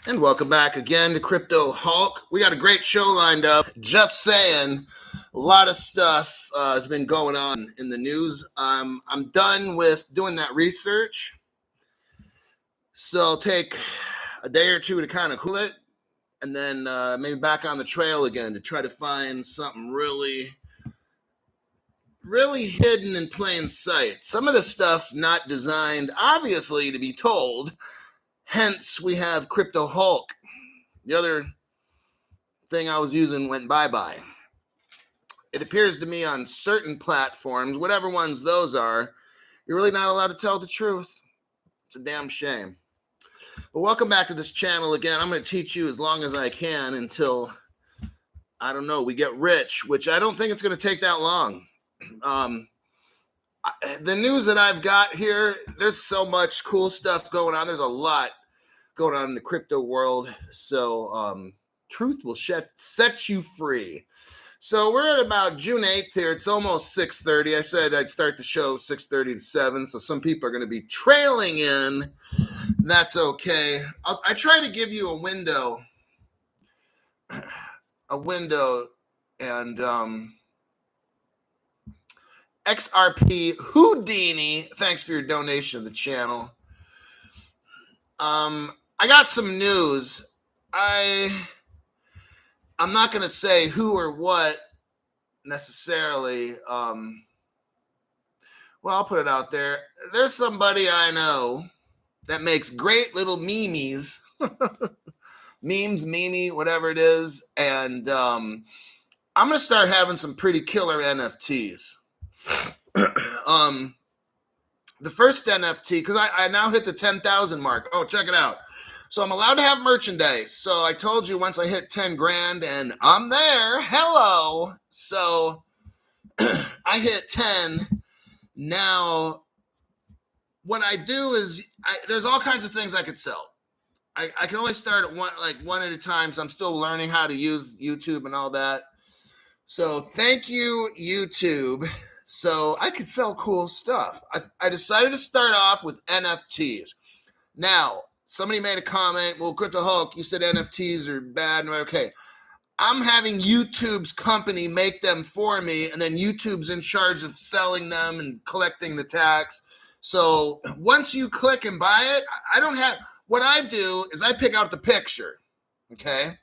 And welcome back again to Crypto Hulk. We got a great show lined up. Just saying, a lot of stuff has been going on in the news. I'm done with doing that research, so I'll take a day or two to kind of cool it, and then maybe back on the trail again to try to find something really hidden in plain sight. Some of the stuff's not designed, obviously, to be told. Hence, we have Crypto Hulk. The other thing I was using went bye-bye. It appears to me on certain platforms, whatever ones those are, you're really not allowed to tell the truth. It's a damn shame. But welcome back to this channel again. I'm going to teach you as long as I can until, I don't know, we get rich, which I don't think it's going to take that long. The news that I've got here, there's so much cool stuff going on. There's a lot going on in the crypto world. So truth will set you free. So we're at about June 8th here. It's almost 6:30. I said I'd start the show 6:30 to 7. So some people are going to be trailing in. That's okay. I try to give you a window. And XRP Houdini, thanks for your donation to the channel. I got some news. I'm not going to say who or what necessarily. Well, I'll put it out there. There's somebody I know that makes great little memes, whatever it is. And I'm going to start having some pretty killer NFTs. The first NFT, because I now hit the 10,000 mark. Oh, check it out. So I'm allowed to have merchandise. So I told you once I hit 10 grand and I'm there. Hello. So I hit 10. Now, what I do is there's all kinds of things I could sell. I can only start at one at a time. So I'm still learning how to use YouTube and all that. So thank you, YouTube. So I could sell cool stuff. I decided to start off with NFTs. Now, somebody made a comment, well, Crypto Hulk, you said NFTs are bad. Okay, I'm having YouTube's company make them for me, and then YouTube's in charge of selling them and collecting the tax. So once you click and buy it, I don't have, what I do is I pick out the picture, okay?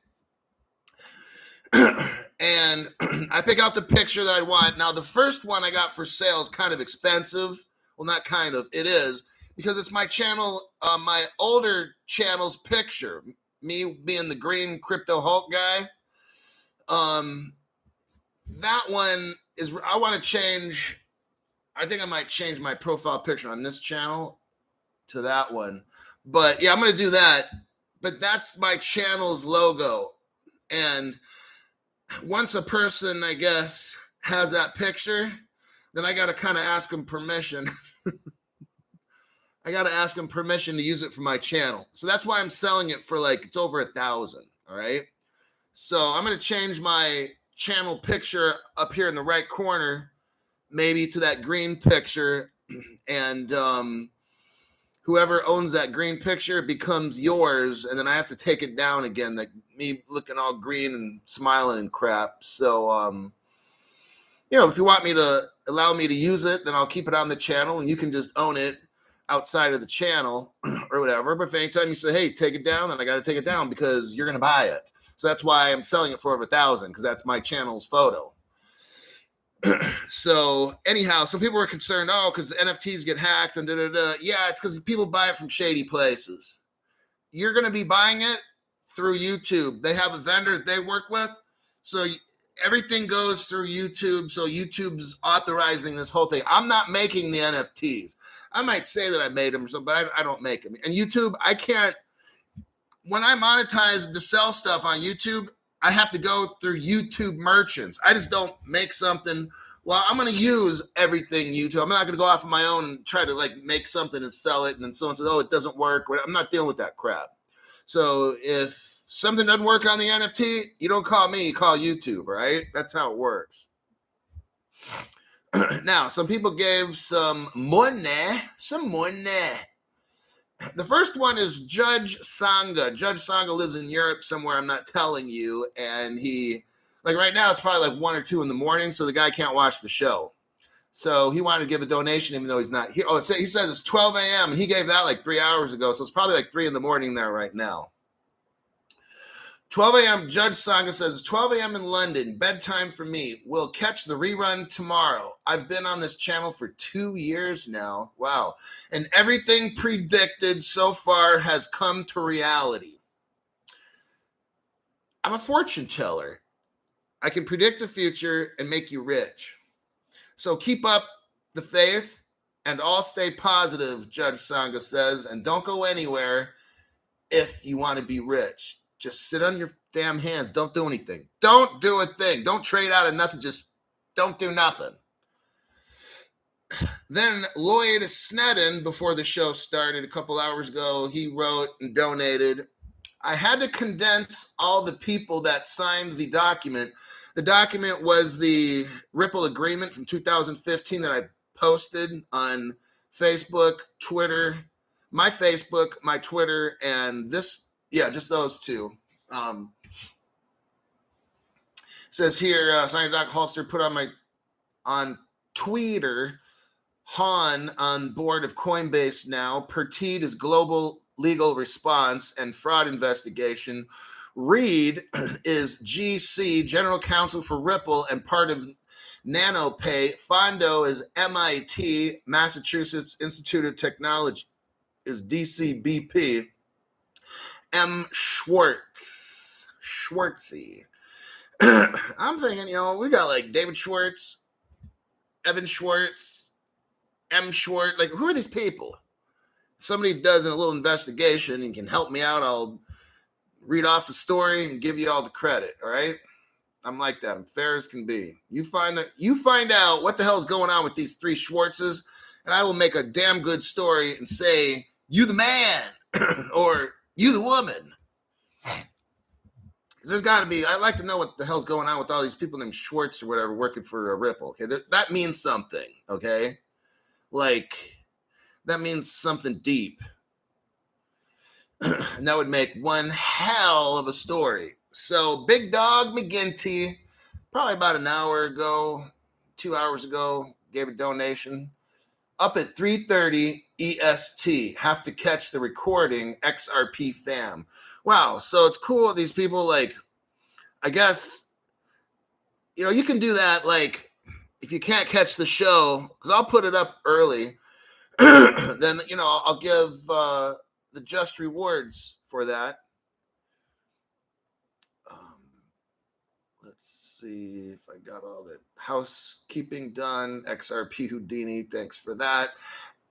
And I pick out the picture that I want. Now, the first one I got for sale is kind of expensive. Well, not kind of, it is, because it's my channel, my older channel's picture, me being the green Crypto Hulk guy. That one is, I want to change, I think I might change my profile picture on this channel to that one. But yeah, I'm going to do that. But that's my channel's logo. And once a person, I guess, has that picture, then I got to kind of ask them permission. I got to ask them permission to use it for my channel. So that's why I'm selling it for it's over 1,000. All right. So I'm going to change my channel picture up here in the right corner, maybe to that green picture. And whoever owns that green picture becomes yours. And then I have to take it down again, like me looking all green and smiling and crap. So, if you want me to allow me to use it, then I'll keep it on the channel and you can just own it outside of the channel or whatever. But if anytime you say, hey, take it down, then I got to take it down because you're going to buy it. So that's why I'm selling it for over 1,000, because that's my channel's photo. So anyhow, some people were concerned, because NFTs get hacked and da-da-da. Yeah, it's because people buy it from shady places. You're going to be buying it through YouTube. They have a vendor that they work with. So everything goes through YouTube. So YouTube's authorizing this whole thing. I'm not making the NFTs. I might say that I made them or something, but I don't make them. And YouTube, I can't, when I monetize to sell stuff on YouTube, I have to go through YouTube merchants. I just don't make something. Well, I'm going to use everything YouTube. I'm not going to go off on my own and try to make something and sell it. And then someone says, oh, it doesn't work. I'm not dealing with that crap. So if something doesn't work on the NFT, you don't call me, you call YouTube, right? That's how it works. Now, some people gave some money. The first one is Judge Sangha. Judge Sangha lives in Europe somewhere, I'm not telling you. And he, like right now, it's probably like 1 or 2 in the morning, so the guy can't watch the show. So he wanted to give a donation even though he's not here. Oh, he says it's 12 a.m. and he gave that like 3 hours ago. So it's probably like 3 in the morning there right now. 12 a.m. Judge Sangha says, 12 a.m. in London, bedtime for me. We'll catch the rerun tomorrow. I've been on this channel for 2 years now. Wow. And everything predicted so far has come to reality. I'm a fortune teller. I can predict the future and make you rich. So keep up the faith and all stay positive, Judge Sangha says, and don't go anywhere if you want to be rich. Just sit on your damn hands. Don't do anything. Don't do a thing. Don't trade out of nothing. Just don't do nothing. Then Lloyd Snedden, before the show started a couple hours ago, he wrote and donated, I had to condense all the people that signed the document. The document was the Ripple agreement from 2015 that I posted on Facebook, Twitter, my Facebook, my Twitter, and this, just those two. Says here, signed Doc Holster put on Twitter, Han on board of Coinbase now. Pertide is global legal response and fraud investigation. Reed is GC, general counsel for Ripple and part of NanoPay. Fondo is MIT, Massachusetts Institute of Technology, is DCBP. M. Schwartzy. I'm thinking, we got like David Schwartz, Evan Schwartz, M. Schwartz. Like, who are these people? If somebody does a little investigation and can help me out, I'll read off the story and give you all the credit. All right. I'm like that. I'm fair as can be. You find out what the hell is going on with these 3 Schwartzes, and I will make a damn good story and say, you the man or you the woman. There's got to be, I'd like to know what the hell's going on with all these people named Schwartz or whatever working for a Ripple. Okay, that means something, okay? Like, that means something deep. And that would make one hell of a story. So, Big Dog McGinty, probably about an hour ago, 2 hours ago, gave a donation. Up at 3:30 EST. Have to catch the recording, XRP fam. Wow, so it's cool. These people, like, I guess, you can do that, like, if you can't catch the show, because I'll put it up early, then, I'll give the just rewards for that. Let's see if I got all the housekeeping done. XRP Houdini, thanks for that.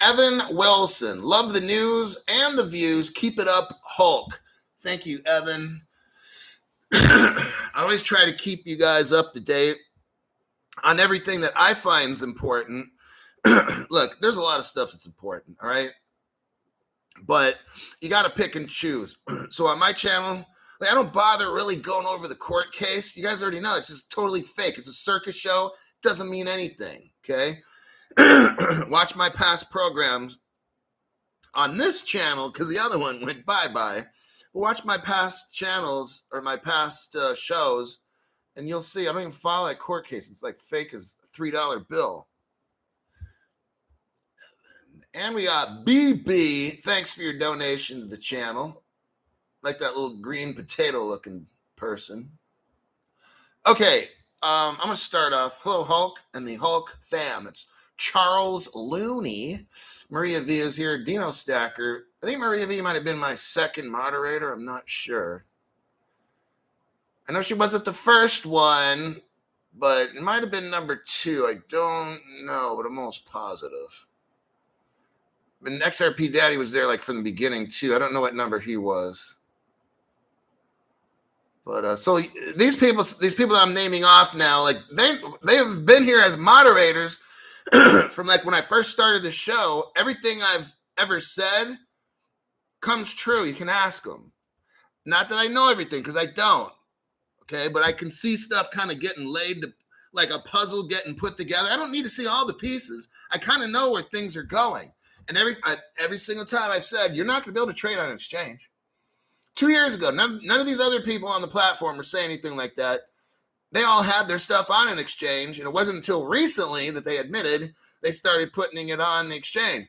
Evan Wilson, love the news and the views. Keep it up, Hulk. Thank you, Evan. I always try to keep you guys up to date on everything that I find is important. Look, there's a lot of stuff that's important, all right? But you got to pick and choose. So on my channel, I don't bother really going over the court case. You guys already know it's just totally fake. It's a circus show. It doesn't mean anything, okay? Watch my past programs on this channel because the other one went bye-bye. Watch my past channels or my past shows, and you'll see I don't even file that court case. It's like fake as a $3 bill. And we got BB. Thanks for your donation to the channel. Like that little green potato-looking person. Okay, I'm going to start off. Hello, Hulk and the Hulk fam. It's Charles Looney. Maria V is here. Dino Stacker. I think Maria V might have been my second moderator. I'm not sure. I know she wasn't the first one, but it might have been number 2. I don't know, but I'm almost positive. And XRP Daddy was there like from the beginning too. I don't know what number he was. But so these people that I'm naming off now, like they have been here as moderators from like when I first started the show. Everything I've ever said comes true. You can ask them. Not that I know everything, because I don't. Okay, but I can see stuff kind of getting laid, like a puzzle getting put together. I don't need to see all the pieces. I kind of know where things are going. And every single time I said, you're not going to be able to trade on an exchange. 2 years ago, none of these other people on the platform were saying anything like that. They all had their stuff on an exchange, and it wasn't until recently that they admitted they started putting it on the exchange.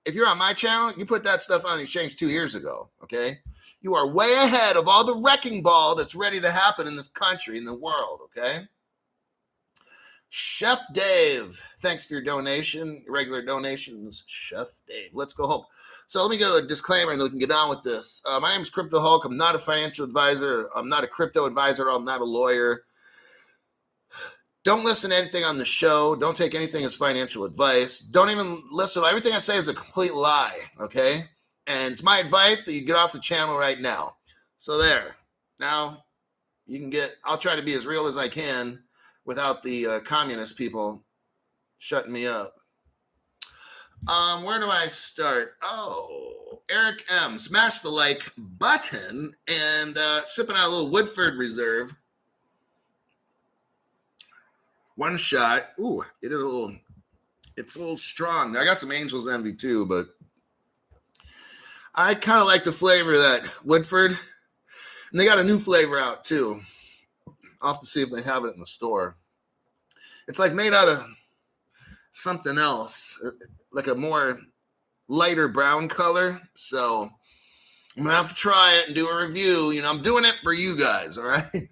If you're on my channel, you put that stuff on the exchange 2 years ago, okay? You are way ahead of all the wrecking ball that's ready to happen in this country, in the world, okay? Chef Dave, thanks for your donation, regular donations, Chef Dave. Let's go home. So let me go a disclaimer and then we can get on with this. My name is Crypto Hulk. I'm not a financial advisor. I'm not a crypto advisor. I'm not a lawyer. Don't listen to anything on the show. Don't take anything as financial advice. Don't even listen. Everything I say is a complete lie, okay? And it's my advice that you get off the channel right now. So there. Now, you can get, I'll try to be as real as I can without the communist people shutting me up. Where do I start? Oh, Eric M. Smash the like button and sipping on a little Woodford Reserve. One shot. Ooh, it's a little strong. I got some Angel's Envy too, but I kind of like the flavor of that Woodford. And they got a new flavor out too. I'll have to see if they have it in the store. It's like made out of something else, like a more lighter brown color. So I'm gonna have to try it and do a review. You know, I'm doing it for you guys, all right?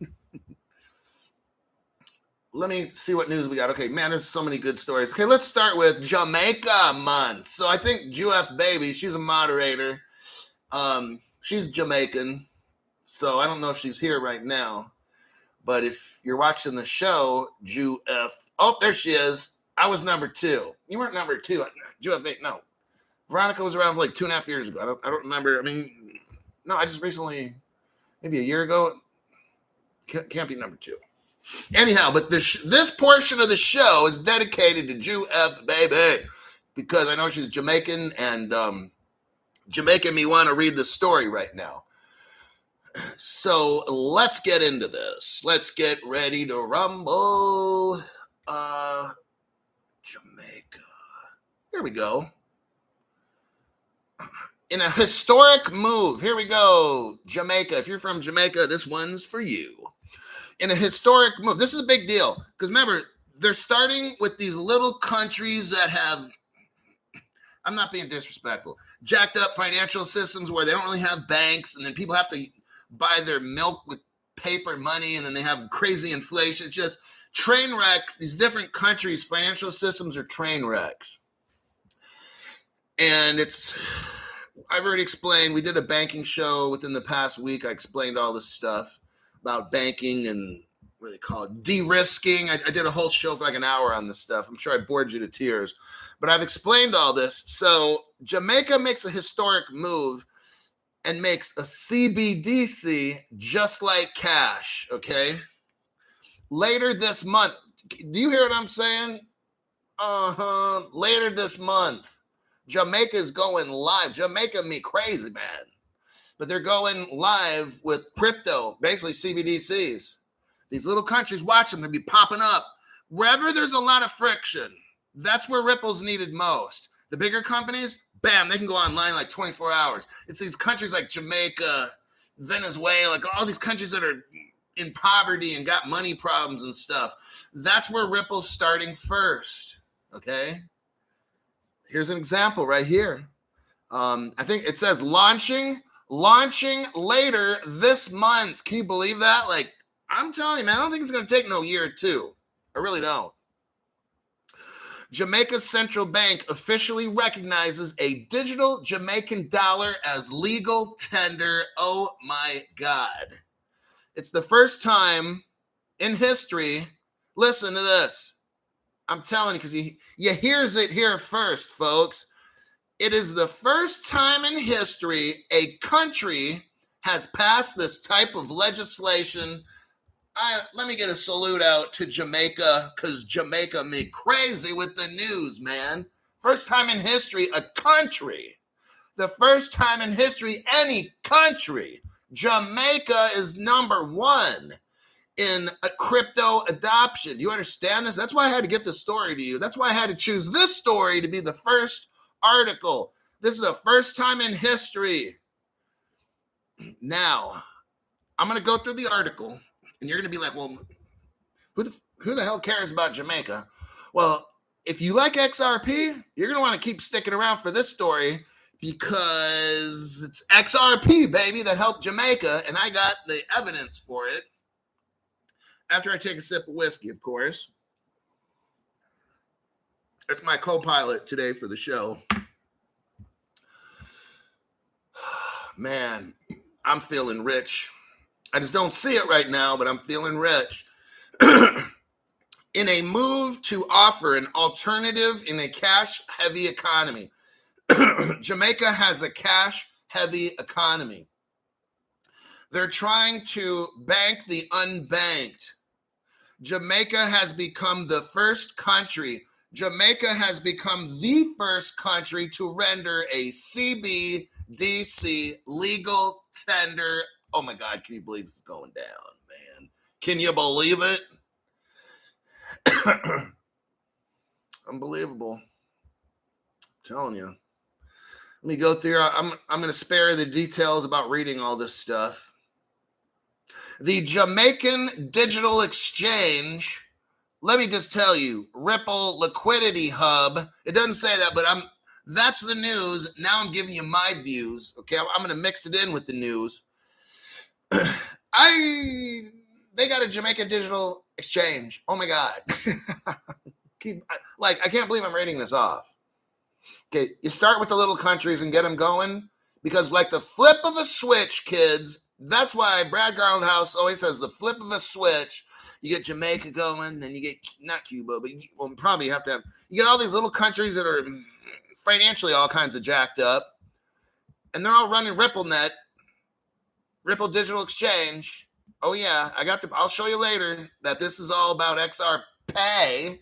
Let me see what news we got. Okay, man, there's so many good stories. Okay, let's start with Jamaica month. So I think GF Baby, she's a moderator. She's Jamaican, so I don't know if she's here right now. But if you're watching the show, GF, oh, there she is. I was number 2. You weren't number 2. GF Baby, no. Veronica was around for like 2.5 years ago. I don't remember. I mean, no, I just recently, maybe a year ago, can't be number 2. Anyhow, but this portion of the show is dedicated to GF Baby because I know she's Jamaican and Jamaican me want to read the story right now. So let's get into this. Let's get ready to rumble. Jamaica. Here we go. In a historic move. Here we go. Jamaica. If you're from Jamaica, this one's for you. In a historic move. This is a big deal. Because remember, they're starting with these little countries that have, I'm not being disrespectful, jacked up financial systems where they don't really have banks, and then people have to buy their milk with paper money, and then they have crazy inflation. It's just train wreck. These different countries' financial systems are train wrecks. And I've already explained, we did a banking show within the past week. I explained all this stuff about banking and what do they call it? De-risking. I did a whole show for like an hour on this stuff. I'm sure I bored you to tears, but I've explained all this. So Jamaica makes a historic move and makes a CBDC just like cash, okay? Later this month. Do you hear what I'm saying? Later this month, Jamaica is going live. Jamaica me crazy, man. But they're going live with crypto, basically CBDCs. These little countries, watch them, they'll be popping up. Wherever there's a lot of friction, that's where Ripple's needed most. The bigger companies, bam, they can go online like 24 hours. It's these countries like Jamaica, Venezuela, like all these countries that are in poverty and got money problems and stuff. That's where Ripple's starting first, okay? Here's an example right here. I think it says launching later this month. Can you believe that? Like, I'm telling you, man, I don't think it's going to take no year or two. I really don't. Jamaica's central bank officially recognizes a digital Jamaican dollar as legal tender. Oh my God. It's the first time in history. Listen to this. I'm telling you, because you hears it here first, folks. It is the first time in history a country has passed this type of legislation. Let me get a salute out to Jamaica, because Jamaica me crazy with the news, man. First time in history, a country. The first time in history, any country. Jamaica is number 1 in a crypto adoption. You understand this? That's why I had to get the story to you. That's why I had to choose this story to be the first article. This is the first time in history. Now, I'm going to go through the article, and you're going to be like, well, who the hell cares about Jamaica? Well, if you like XRP, you're going to want to keep sticking around for this story because it's XRP, baby, that helped Jamaica, and I got the evidence for it after I take a sip of whiskey, of course. It's my co-pilot today for the show. Man, I'm feeling rich. I just don't see it right now, but I'm feeling rich. In a move to offer an alternative in a cash-heavy economy. Jamaica has a cash-heavy economy. They're trying to bank the unbanked. Jamaica has become the first country. Jamaica has become the first country to render a CBDC legal tender. Oh my God, can you believe this is going down, man? Can you believe it? Unbelievable. I'm telling you. Let me go through. I'm going to spare the details about reading all this stuff. The Jamaican Digital Exchange, let me just tell you, Ripple Liquidity Hub. It doesn't say that, but that's the news. Now I'm giving you my views. Okay, I'm going to mix it in with the news. They got a Jamaica Digital Exchange. Oh my God. I can't believe I'm reading this off. Okay, you start with the little countries and get them going because like the flip of a switch, kids, that's why Brad Garlandhouse always says the flip of a switch. You get Jamaica going, then you get, not Cuba, but probably have to have, you get all these little countries that are financially all kinds of jacked up, and they're all running RippleNet, Ripple Digital Exchange. Oh yeah, I'll show you later that this is all about XRP.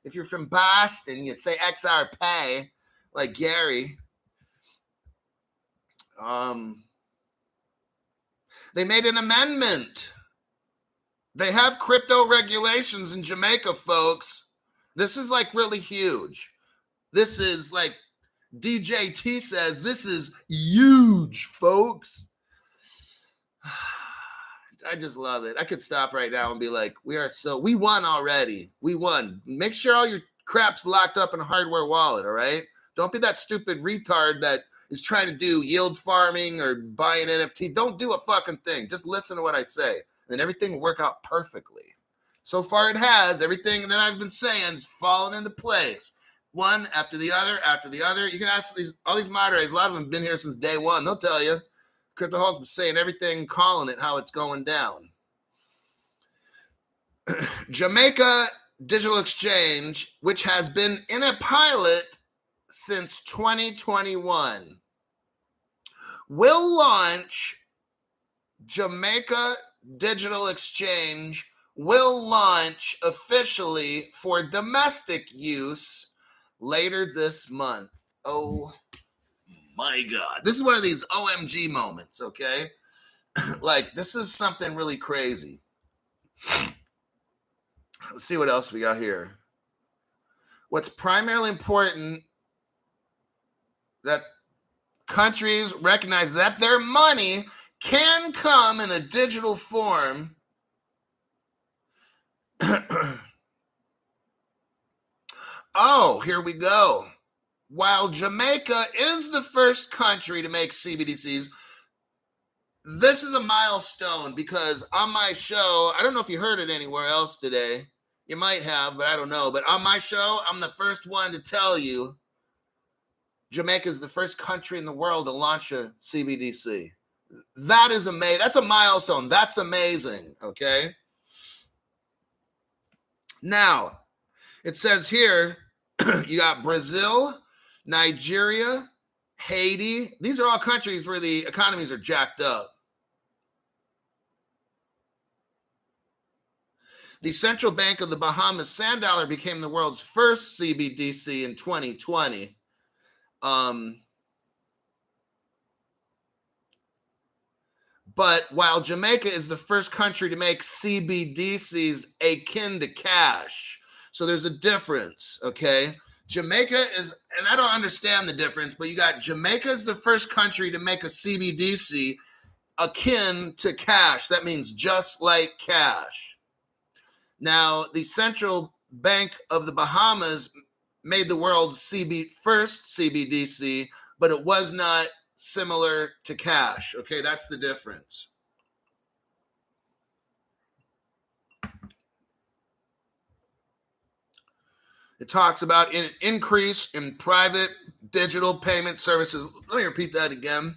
If you're from Boston, you'd say XRP, like Gary. They made an amendment. They have crypto regulations in Jamaica, folks. This is like really huge. This is like DJT says, this is huge, folks. I just love it. I could stop right now and be like, we won already. We won. Make sure all your crap's locked up in a hardware wallet, all right? Don't be that stupid retard that is trying to do yield farming or buy an NFT. Don't do a fucking thing. Just listen to what I say. And everything will work out perfectly. So far it has. Everything that I've been saying is falling into place. One after the other, after the other. You can ask all these moderators. A lot of them have been here since day one. They'll tell you. Cryptoholics been saying everything, calling it how it's going down. Jamaica Digital Exchange, which has been in a pilot since 2021, will launch. Jamaica Digital Exchange will launch officially for domestic use later this month. Oh my God. This is one of these OMG moments, okay? Like, this is something really crazy. Let's see what else we got here. What's primarily important that countries recognize that their money can come in a digital form. Oh, here we go. While Jamaica is the first country to make CBDCs, this is a milestone because on my show, I don't know if you heard it anywhere else today. You might have, but I don't know. But on my show, I'm the first one to tell you Jamaica is the first country in the world to launch a CBDC. That is amazing. That's a milestone. That's amazing, okay? Now, it says here, you got Brazil, Nigeria, Haiti. These are all countries where the economies are jacked up. The Central Bank of the Bahamas Sand Dollar became the world's first CBDC in 2020. But while Jamaica is the first country to make CBDCs akin to cash, so there's a difference, okay? Jamaica is, and I don't understand the difference, but you got Jamaica is the first country to make a CBDC akin to cash. That means just like cash. Now, the Central Bank of the Bahamas made the world's first CBDC, but it was not similar to cash. Okay, that's the difference. It talks about an increase in private digital payment services. Let me repeat that again.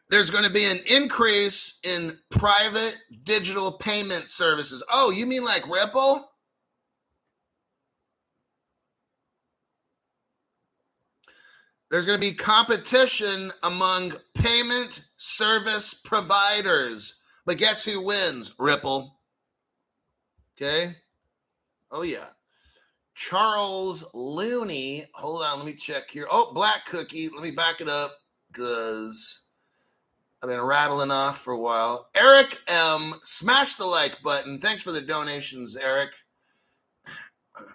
There's going to be an increase in private digital payment services. Oh, you mean like Ripple? There's going to be competition among payment service providers. But guess who wins? Ripple. Okay. Oh, yeah. Charles Looney. Hold on. Let me check here. Oh, Black Cookie. Let me back it up because I've been rattling off for a while. Eric M. Smash the like button. Thanks for the donations, Eric.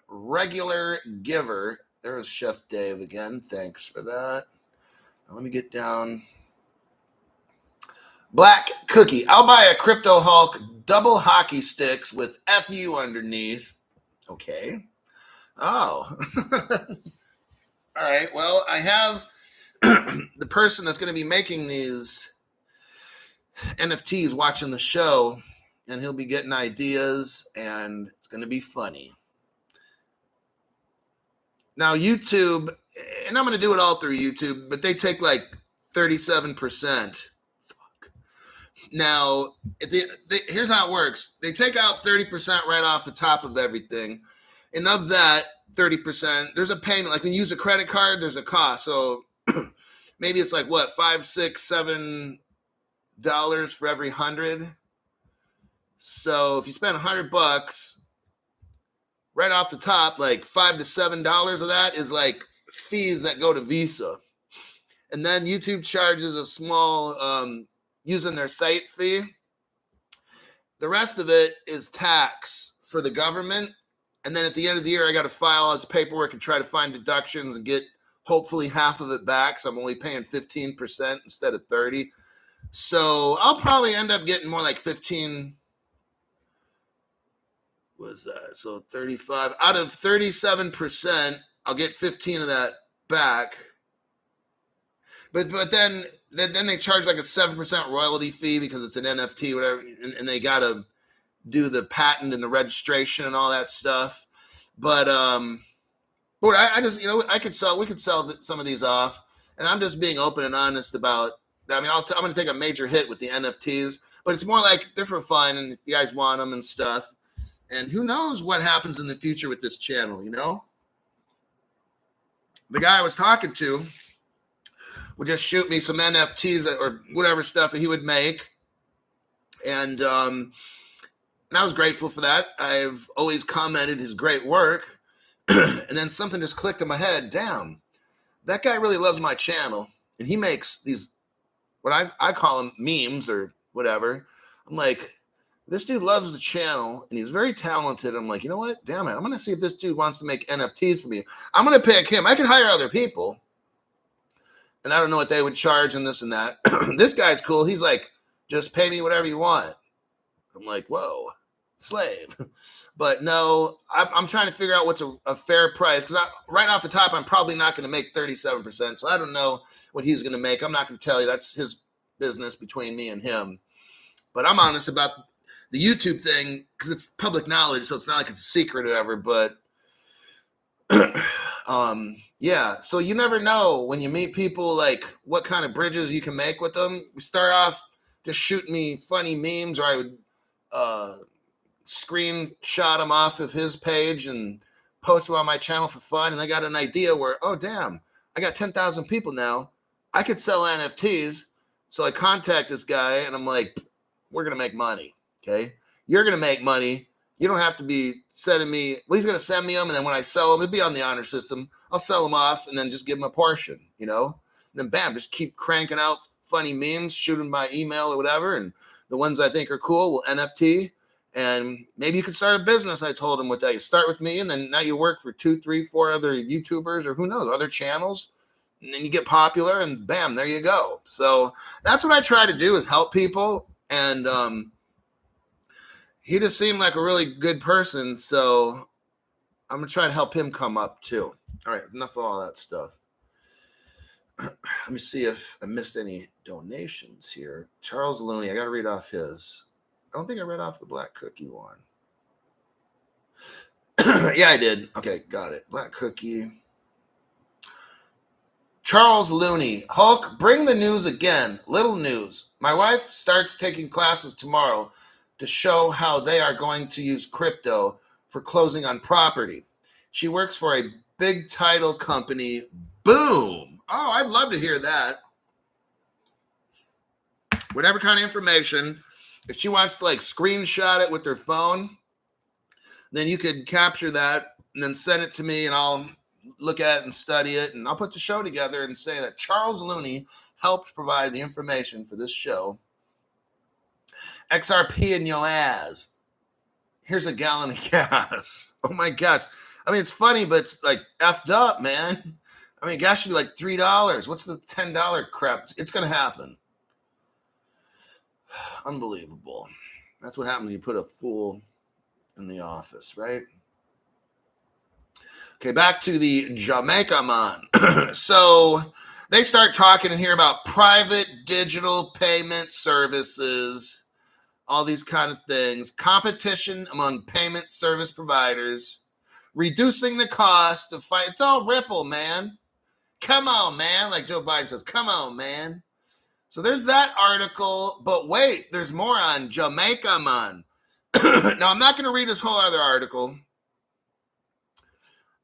Regular giver. There's Chef Dave again. Thanks for that. Now let me get down. Black Cookie. I'll buy a Crypto Hulk double hockey sticks with FU underneath. Okay. Oh. All right. Well, I have the person that's going to be making these NFTs watching the show, and he'll be getting ideas, and it's going to be funny. Now, YouTube, and I'm going to do it all through YouTube, but they take like 37%. Now, here's how it works. They take out 30% right off the top of everything. And of that 30%, there's a payment. Like when you use a credit card, there's a cost. So maybe it's like what, $5, $6, $7 for every 100. So if you spend $100, right off the top, like $5 to $7 of that is like fees that go to Visa. And then YouTube charges a small using their site fee. The rest of it is tax for the government. And then at the end of the year, I got to file all its paperwork and try to find deductions and get hopefully half of it back. So I'm only paying 15% instead of 30%. So I'll probably end up getting more like 15. What is that? So 35 out of 37%, I'll get 15 of that back. But then they charge like a 7% royalty fee because it's an NFT, whatever, and they got to do the patent and the registration and all that stuff. But I just, we could sell some of these off, and I'm just being open and honest about. I mean, I'm going to take a major hit with the NFTs, but it's more like they're for fun, and if you guys want them and stuff. And who knows what happens in the future with this channel, The guy I was talking to would just shoot me some NFTs or whatever stuff he would make. And I was grateful for that. I've always commented his great work. And then something just clicked in my head. Damn, that guy really loves my channel. And he makes these, what I call them memes or whatever. I'm like, this dude loves the channel and he's very talented. I'm like, you know what? Damn it. I'm going to see if this dude wants to make NFTs for me. I'm going to pick him. I can hire other people. And I don't know what they would charge and this and that. This guy's cool. He's like, just pay me whatever you want. I'm like, whoa, slave. But no, I'm trying to figure out what's a fair price. Because right off the top, I'm probably not going to make 37%. So I don't know what he's going to make. I'm not going to tell you. That's his business between me and him. But I'm honest about the YouTube thing because it's public knowledge. So it's not like it's a secret or whatever. But yeah, so you never know when you meet people, like what kind of bridges you can make with them. We start off just shooting me funny memes, or I would screenshot them off of his page and post them on my channel for fun. And I got an idea where, oh, damn, I got 10,000 people now. I could sell NFTs. So I contact this guy and I'm like, we're going to make money. Okay. You're going to make money. You don't have to be sending me. Well, he's going to send me them. And then when I sell them, it'll be on the honor system. I'll sell them off and then just give him a portion, And then bam, just keep cranking out funny memes, shoot them by email or whatever. And the ones I think are cool will NFT. And maybe you could start a business. I told him with that. You start with me, and then now you work for 2, 3, 4 other YouTubers, or who knows, other channels. And then you get popular, and bam, there you go. So that's what I try to do, is help people. And he just seemed like a really good person. So I'm going to try to help him come up too. All right, enough of all that stuff. Let me see if I missed any donations here. Charles Looney, I got to read off his. I don't think I read off the Black Cookie one. Yeah, I did. Okay, got it. Black Cookie. Charles Looney. Hulk, bring the news again. Little news. My wife starts taking classes tomorrow to show how they are going to use crypto for closing on property. She works for a big title company. Boom. Oh, I'd love to hear that. Whatever kind of information, if she wants to like screenshot it with her phone, then you could capture that and then send it to me, and I'll look at it and study it, and I'll put the show together and say that Charles Looney helped provide the information for this show. XRP in your ass. Here's a gallon of gas. Oh my gosh. I mean, it's funny, but it's like effed up, man. I mean, gas should be like $3. What's the $10 crap? It's going to happen. Unbelievable. That's what happens when you put a fool in the office, right? Okay, back to the Jamaica man. So they start talking in here about private digital payment services, all these kind of things, competition among payment service providers, reducing the cost of fight. It's all Ripple, man. Come on, man. Like Joe Biden says, come on, man. So there's that article, but wait, there's more on Jamaica, man. Now, I'm not going to read this whole other article.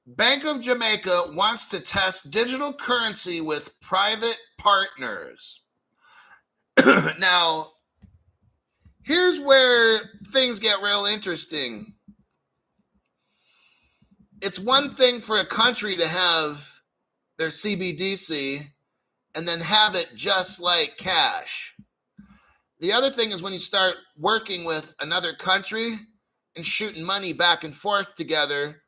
Bank of Jamaica wants to test digital currency with private partners. Now, here's where things get real interesting. It's one thing for a country to have their CBDC and then have it just like cash. The other thing is when you start working with another country and shooting money back and forth together,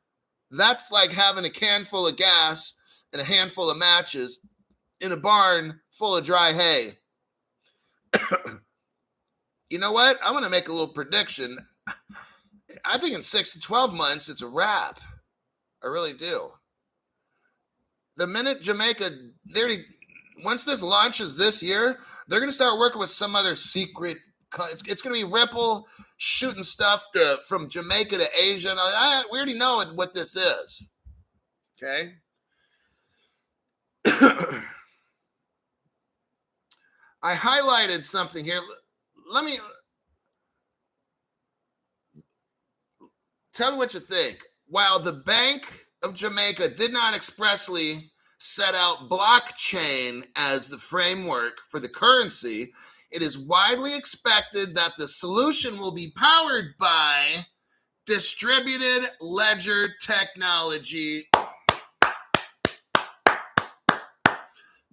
that's like having a can full of gas and a handful of matches in a barn full of dry hay. You know what? I'm going to make a little prediction. I think in 6 to 12 months, it's a wrap. I really do. The minute Jamaica, once this launches this year, they're going to start working with some other secret. It's going to be Ripple shooting stuff from Jamaica to Asia. We already know what this is. Okay. I highlighted something here. Let me tell me what you think. While the Bank of Jamaica did not expressly set out blockchain as the framework for the currency, it is widely expected that the solution will be powered by distributed ledger technology.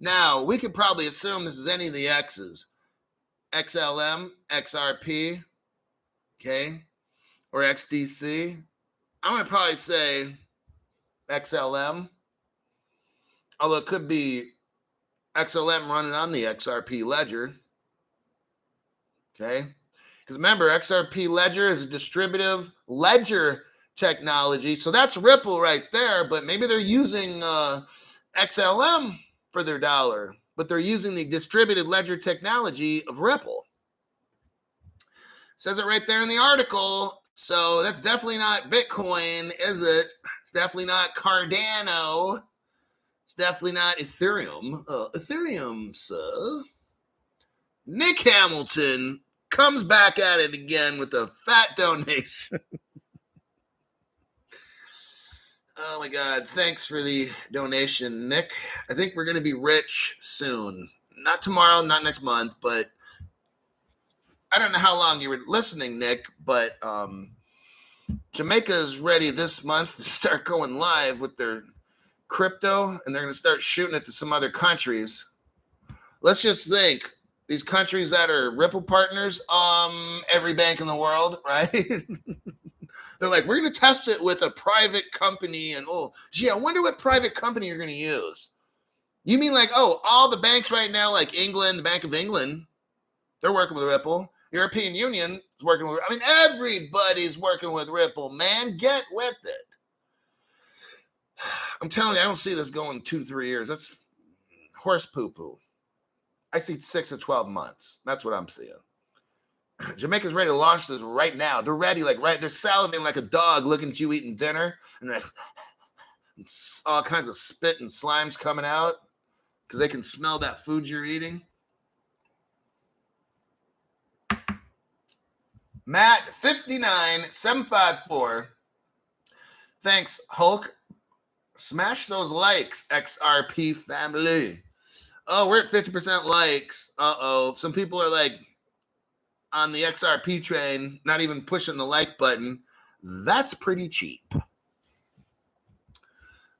Now, we could probably assume this is any of the X's. XLM, XRP, okay, or XDC. I'm going to probably say XLM, although it could be XLM running on the XRP ledger, okay? Because remember, XRP ledger is a distributive ledger technology, so that's Ripple right there, but maybe they're using XLM for their dollar, but they're using the distributed ledger technology of Ripple. Says it right there in the article. So that's definitely not Bitcoin, is it? It's definitely not Cardano. It's definitely not Ethereum. Ethereum, sir. Nick Hamilton comes back at it again with a fat donation. Oh my God. Thanks for the donation, Nick. I think we're going to be rich soon. Not tomorrow, not next month, but I don't know how long you were listening, Nick, but Jamaica is ready this month to start going live with their crypto, and they're going to start shooting it to some other countries. Let's just think, these countries that are Ripple partners, every bank in the world, right? They're like, we're going to test it with a private company. And, oh, gee, I wonder what private company you're going to use. You mean like, oh, all the banks right now, like England, the Bank of England, they're working with Ripple. European Union is working with, I mean, everybody's working with Ripple, man. Get with it. I'm telling you, I don't see this going 2-3 years. That's horse poo-poo. I see 6 to 12 months. That's what I'm seeing. Jamaica's ready to launch this right now. They're ready, like, right. They're salivating like a dog looking at you eating dinner. And there's all kinds of spit and slimes coming out because they can smell that food you're eating. Matt 59754. Thanks, Hulk. Smash those likes, XRP family. Oh, we're at 50% likes. Uh-oh. Some people are like on the XRP train, not even pushing the like button. That's pretty cheap.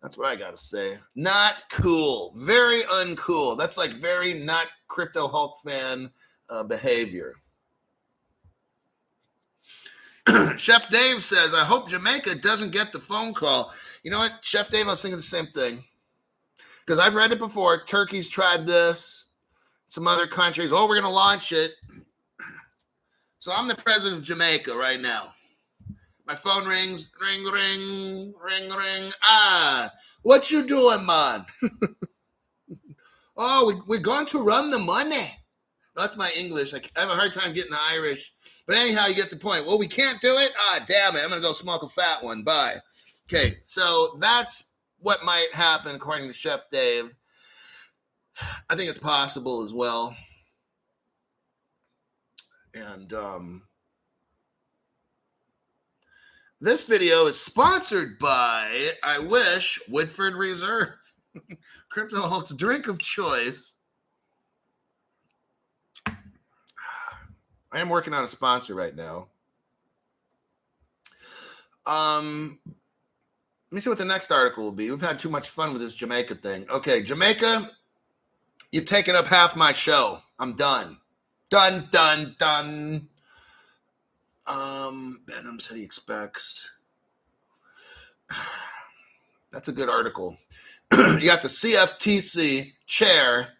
That's what I got to say. Not cool. Very uncool. That's like very not Crypto Hulk fan behavior. Chef Dave says, I hope Jamaica doesn't get the phone call. You know what, Chef Dave, I was thinking the same thing. Because I've read it before. Turkey's tried this. Some other countries. Oh, we're going to launch it. So I'm the president of Jamaica right now. My phone rings. Ring, ring, ring, ring. Ah, what you doing, man? Oh, we're going to run the money. That's my English. I have a hard time getting the Irish. But anyhow, you get the point. Well, we can't do it? Ah, damn it. I'm going to go smoke a fat one. Bye. Okay, so that's what might happen according to Chef Dave. I think it's possible as well. And this video is sponsored by, I wish, Woodford Reserve. Crypto Hulk's drink of choice. I am working on a sponsor right now. Let me see what the next article will be. We've had too much fun with this Jamaica thing. Okay, Jamaica, you've taken up half my show. I'm done. Done. Benham said he expects. That's a good article. You got the CFTC chair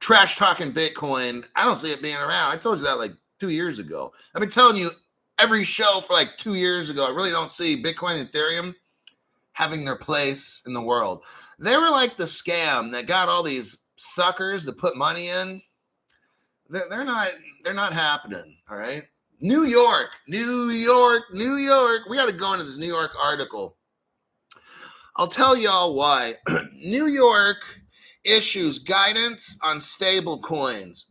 trash talking Bitcoin. I don't see it being around. I told you that like 2 years ago. I've been telling you every show for like 2 years ago. I really don't see Bitcoin and Ethereum having their place in the world. They were like the scam that got all these suckers to put money in. They're not happening. All right. New York. We got to go into this New York article. I'll tell y'all why. New York issues guidance on stable coins.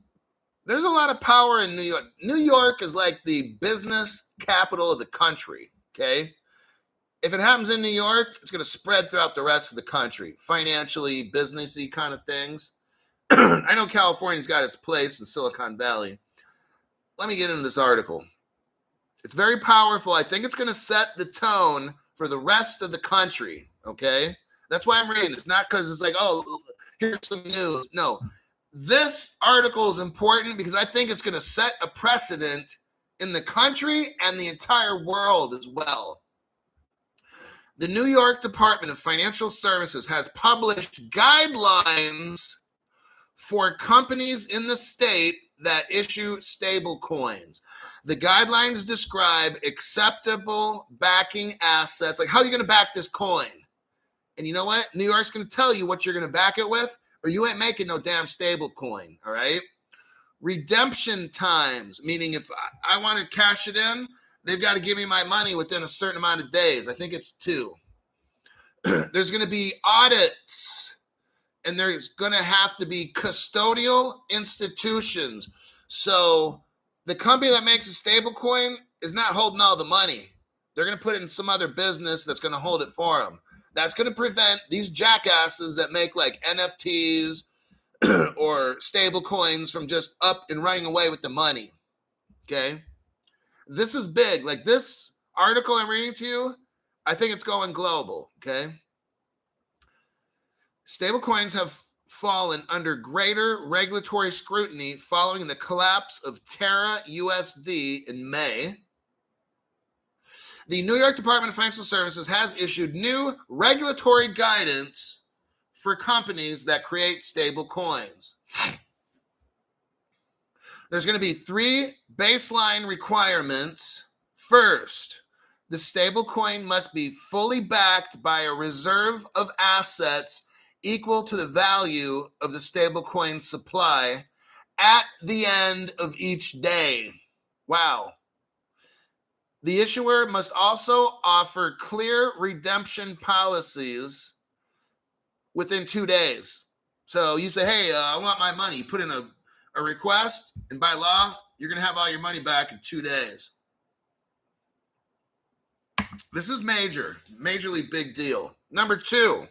There's a lot of power in New York. New York is like the business capital of the country, okay? If it happens in New York, it's going to spread throughout the rest of the country, financially, businessy kind of things. I know California's got its place in Silicon Valley. Let me get into this article. It's very powerful. I think it's going to set the tone for the rest of the country, okay? That's why I'm reading. It's not because it's like, oh, here's some news. No, this article is important because I think it's going to set a precedent in the country and the entire world as well. The New York Department of Financial Services has published guidelines for companies in the state that issue stable coins. The guidelines describe acceptable backing assets. Like, how are you going to back this coin? And you know what? New York's going to tell you what you're going to back it with, or you ain't making no damn stable coin, all right? Redemption times, meaning if I want to cash it in, they've got to give me my money within a certain amount of days. I think it's 2. There's going to be audits, and there's going to have to be custodial institutions. So the company that makes a stable coin is not holding all the money. They're going to put it in some other business that's going to hold it for them. That's going to prevent these jackasses that make like NFTs or stable coins from just up and running away with the money. Okay. This is big. Like this article I'm reading to you, I think it's going global. Okay. Stable coins have fallen under greater regulatory scrutiny following the collapse of Terra USD in May. The New York Department of Financial Services has issued new regulatory guidance for companies that create stable coins. There's going to be 3 baseline requirements. First, the stable coin must be fully backed by a reserve of assets equal to the value of the stable coin supply at the end of each day. Wow. The issuer must also offer clear redemption policies within 2 days. So you say, hey, I want my money. You put in a request, and by law, you're going to have all your money back in 2 days. This is majorly big deal. Number 2,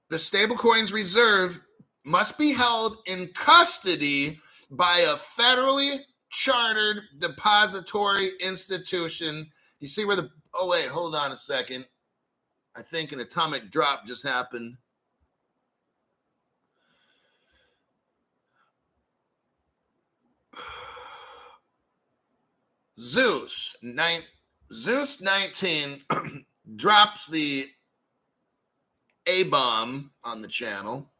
the stablecoin's reserve must be held in custody by a federally chartered depository institution. You see where oh wait, hold on a second. I think an atomic drop just happened. Zeus 19 drops the A-bomb on the channel.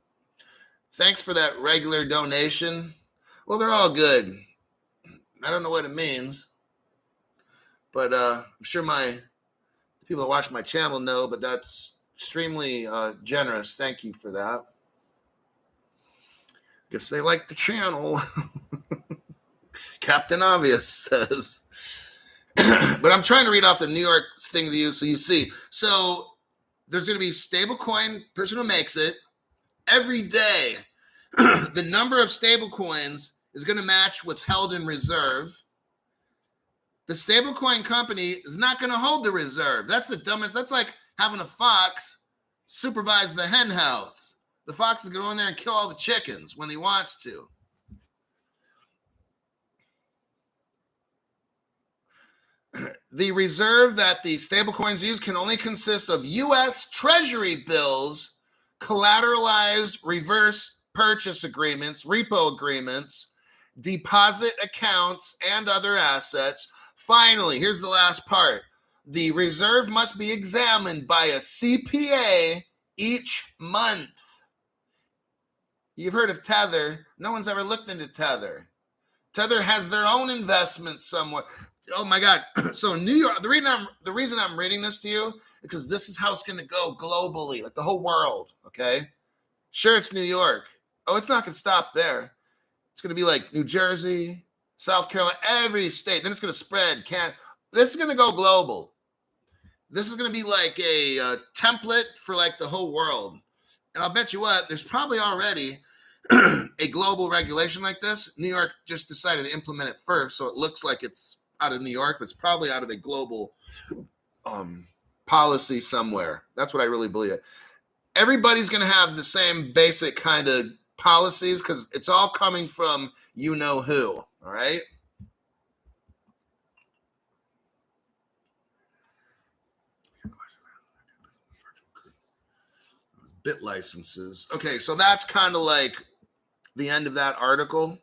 Thanks for that regular donation. Well, they're all good. I don't know what it means, but I'm sure the people that watch my channel know, but that's extremely generous. Thank you for that. Guess they like the channel. Captain Obvious says. But I'm trying to read off the New York thing to you so you see. So there's going to be stablecoin, person who makes it. Every day, the number of stablecoins is going to match what's held in reserve. The stablecoin company is not going to hold the reserve. That's the dumbest. That's like having a fox supervise the hen house. The fox is going to go in there and kill all the chickens when he wants to. The reserve that the stablecoins use can only consist of U.S. Treasury bills, collateralized reverse purchase agreements, repo agreements, deposit accounts, and other assets. Finally, here's the last part. The reserve must be examined by a CPA each month. You've heard of Tether. No one's ever looked into Tether. Tether has their own investments somewhere. Oh my God. So New York, the reason I'm reading this to you is because this is how it's going to go globally, like the whole world. Okay. Sure, it's New York. Oh, it's not going to stop there. It's going to be like New Jersey, South Carolina, every state. Then it's going to spread. This is going to go global. This is going to be like a template for like the whole world. And I'll bet you what, there's probably already a global regulation like this. New York just decided to implement it first, so it looks like it's out of New York, but it's probably out of a global policy somewhere. That's what I really believe. Everybody's going to have the same basic kind of policies because it's all coming from you know who, all right? Bit licenses. Okay, so that's kind of like the end of that article.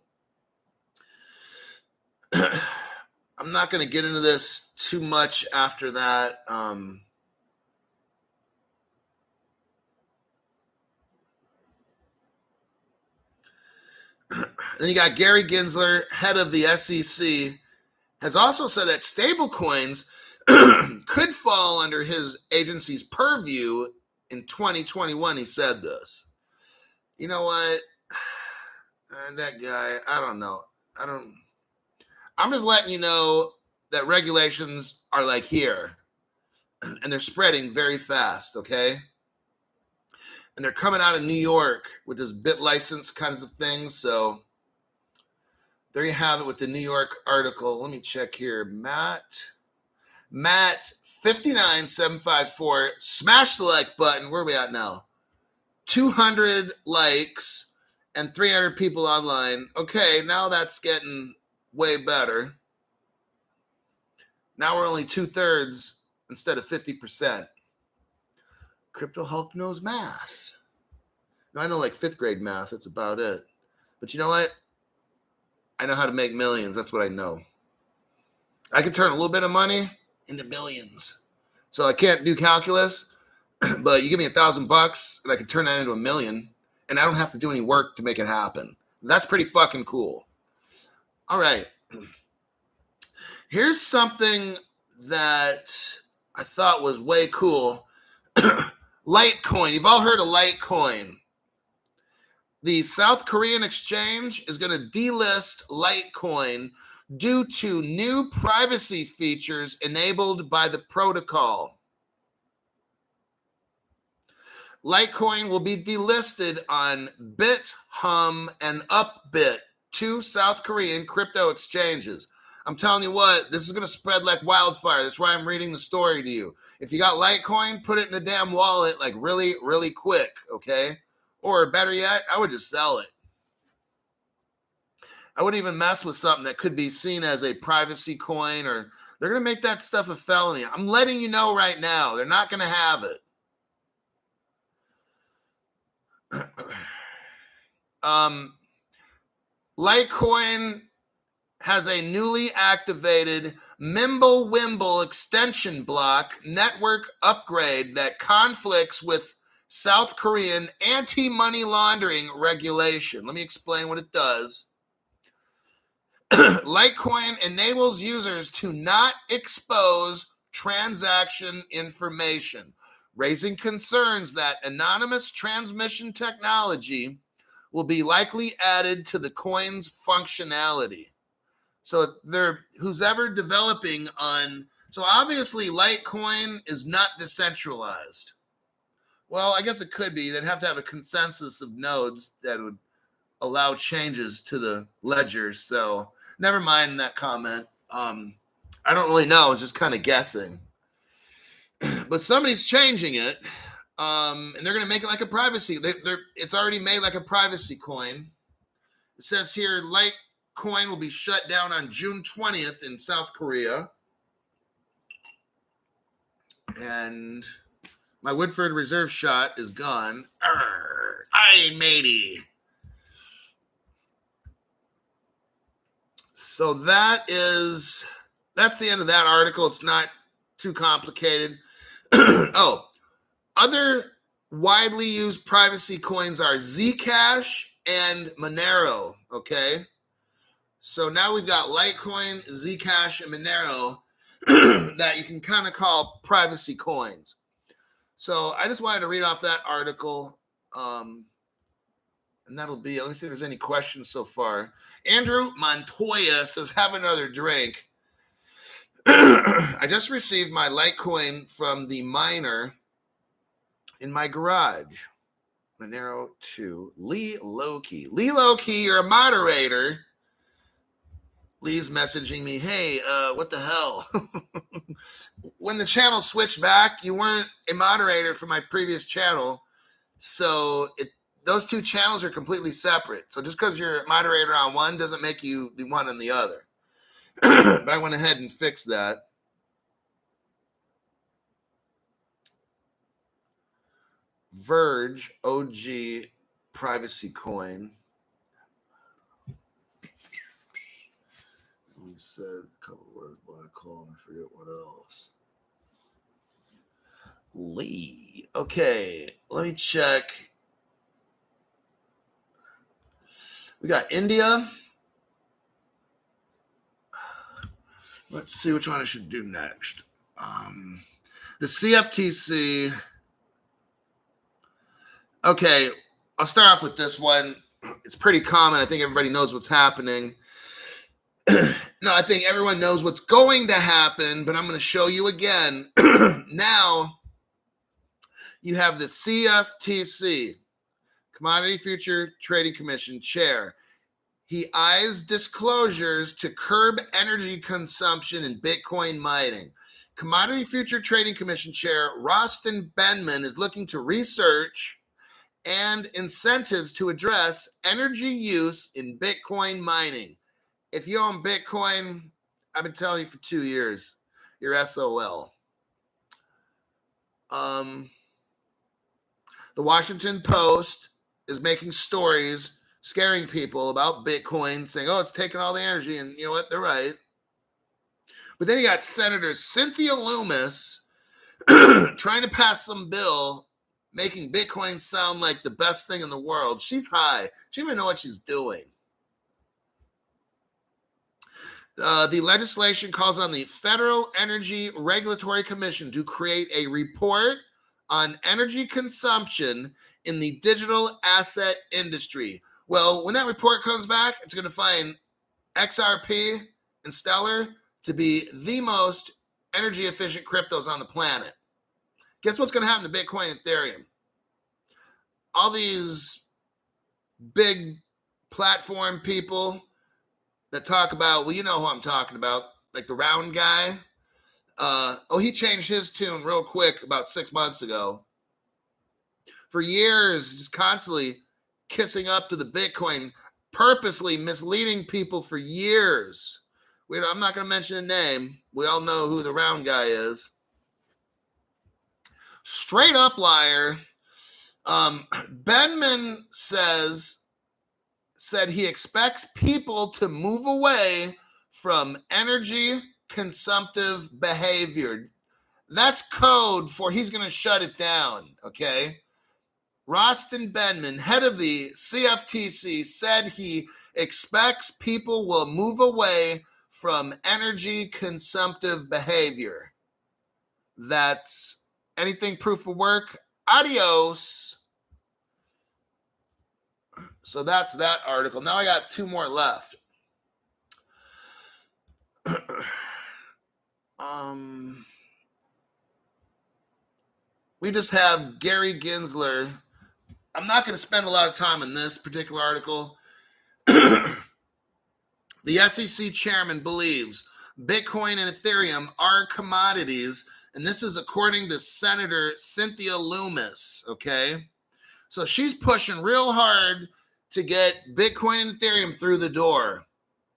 I'm not going to get into this too much after that. Then you got Gary Gensler, head of the SEC, has also said that stablecoins could fall under his agency's purview in 2021. He said this. You know what? That guy, I don't know. I'm just letting you know that regulations are like here, and they're spreading very fast, okay? And they're coming out of New York with this bit license kinds of things. So there you have it with the New York article. Let me check here. Matt 59754. Smash the like button. Where are we at now? 200 likes and 300 people online. Okay, now that's getting way better. Now we're only 2/3 instead of 50%. Crypto Hulk knows math. I know like 5th grade math. That's about it. But you know what? I know how to make millions. That's what I know. I can turn a little bit of money into millions. So I can't do calculus, but you give me $1,000 and I can turn that into $1 million, and I don't have to do any work to make it happen. That's pretty fucking cool. All right. Here's something that I thought was way cool. LITECOIN. You've all heard of LITECOIN. The South Korean exchange is going to delist LITECOIN due to new privacy features enabled by the protocol. LITECOIN will be delisted on BitHum and Upbit, 2 South Korean crypto exchanges. I'm telling you what, this is going to spread like wildfire. That's why I'm reading the story to you. If you got LITECOIN, put it in a damn wallet like really, really quick, okay? Or better yet, I would just sell it. I wouldn't even mess with something that could be seen as a privacy coin, or they're going to make that stuff a felony. I'm letting you know right now, they're not going to have it. LITECOIN has a newly activated Mimblewimble extension block network upgrade that conflicts with South Korean anti-money laundering regulation. Let me explain what it does. LITECOIN enables users to not expose transaction information, raising concerns that anonymous transmission technology will be likely added to the coin's functionality. So who's ever developing on, so obviously LITECOIN is not decentralized. Well, I guess it could be. They'd have to have a consensus of nodes that would allow changes to the ledger. So never mind that comment. I don't really know. I was just kind of guessing. But somebody's changing it. And they're going to make it like a privacy. It's already made like a privacy coin. It says here, LITECOIN will be shut down on June 20th in South Korea. And my Woodford Reserve shot is gone. Aye, matey. So that's the end of that article. It's not too complicated. Oh, other widely used privacy coins are Zcash and Monero, okay? So now we've got LITECOIN, Zcash, and Monero that you can kind of call privacy coins. So I just wanted to read off that article, and that'll be it. Let me see if there's any questions so far. Andrew Montoya says, have another drink. I just received my LITECOIN from the miner in my garage. Monero 2. Lee Loki. Lee Loki, you're a moderator. Lee's messaging me, hey, what the hell? When the channel switched back, you weren't a moderator for my previous channel. So those two channels are completely separate. So just because you're a moderator on one doesn't make you the one on the other. But I went ahead and fixed that. Verge OG privacy coin. We said a couple words, black hole, and I forget what else. Lee. Okay, let me check. We got India. Let's see which one I should do next. The CFTC. Okay, I'll start off with this one. It's pretty common. I think everybody knows what's happening. No, I think everyone knows what's going to happen, but I'm going to show you again. Now, you have the CFTC, Commodity Future Trading Commission Chair. He eyes disclosures to curb energy consumption in Bitcoin mining. Commodity Future Trading Commission Chair Rostin Benman is looking to research and incentives to address energy use in Bitcoin mining. If you own Bitcoin, I've been telling you for 2 years, you're SOL. The Washington Post is making stories, scaring people about Bitcoin, saying, oh, it's taking all the energy. And you know what? They're right. But then you got Senator Cynthia Loomis trying to pass some bill making Bitcoin sound like the best thing in the world. She's high. She doesn't even know what she's doing. The legislation calls on the Federal Energy Regulatory Commission to create a report on energy consumption in the digital asset industry. Well, when that report comes back, it's going to find XRP and Stellar to be the most energy efficient cryptos on the planet. Guess what's going to happen to Bitcoin and Ethereum? All these big platform people that talk about, well, you know who I'm talking about, like the round guy. He changed his tune real quick about 6 months ago. For years, just constantly kissing up to the Bitcoin, purposely misleading people for years. I'm not going to mention a name. We all know who the round guy is. Straight up liar. Benman said he expects people to move away from energy consumptive behavior. That's code for he's going to shut it down, okay? Rostin Benman, head of the CFTC, said he expects people will move away from energy consumptive behavior. That's anything proof of work. Adios. So that's that article. Now I got two more left. We just have Gary Gensler. I'm not going to spend a lot of time on this particular article. The SEC chairman believes Bitcoin and Ethereum are commodities, and this is according to Senator Cynthia Loomis, okay? So she's pushing real hard to get Bitcoin and Ethereum through the door.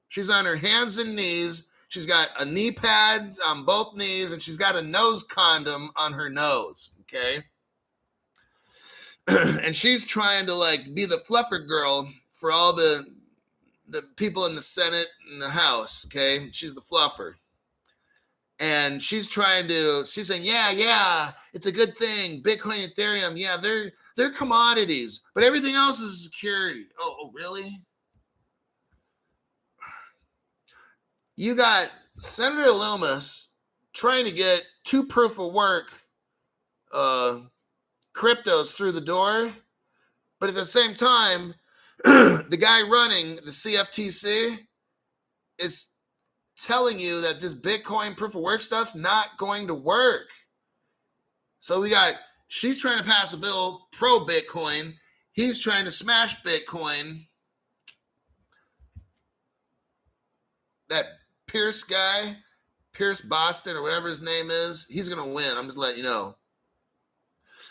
She's on her hands and knees. She's got a knee pad on both knees, and she's got a nose condom on her nose, okay? And she's trying to be the fluffer girl for all the people in the Senate and the House, okay? She's the fluffer. And she's saying, yeah, it's a good thing. Bitcoin and Ethereum, yeah, they're commodities, but everything else is security. Oh, really? You got Senator Loomis trying to get two proof of work cryptos through the door, but at the same time, the guy running the CFTC is telling you that this Bitcoin proof of work stuff's not going to work. So she's trying to pass a bill pro Bitcoin. He's trying to smash Bitcoin. That Pierce guy, Pierce Boston or whatever his name is, he's going to win. I'm just letting you know.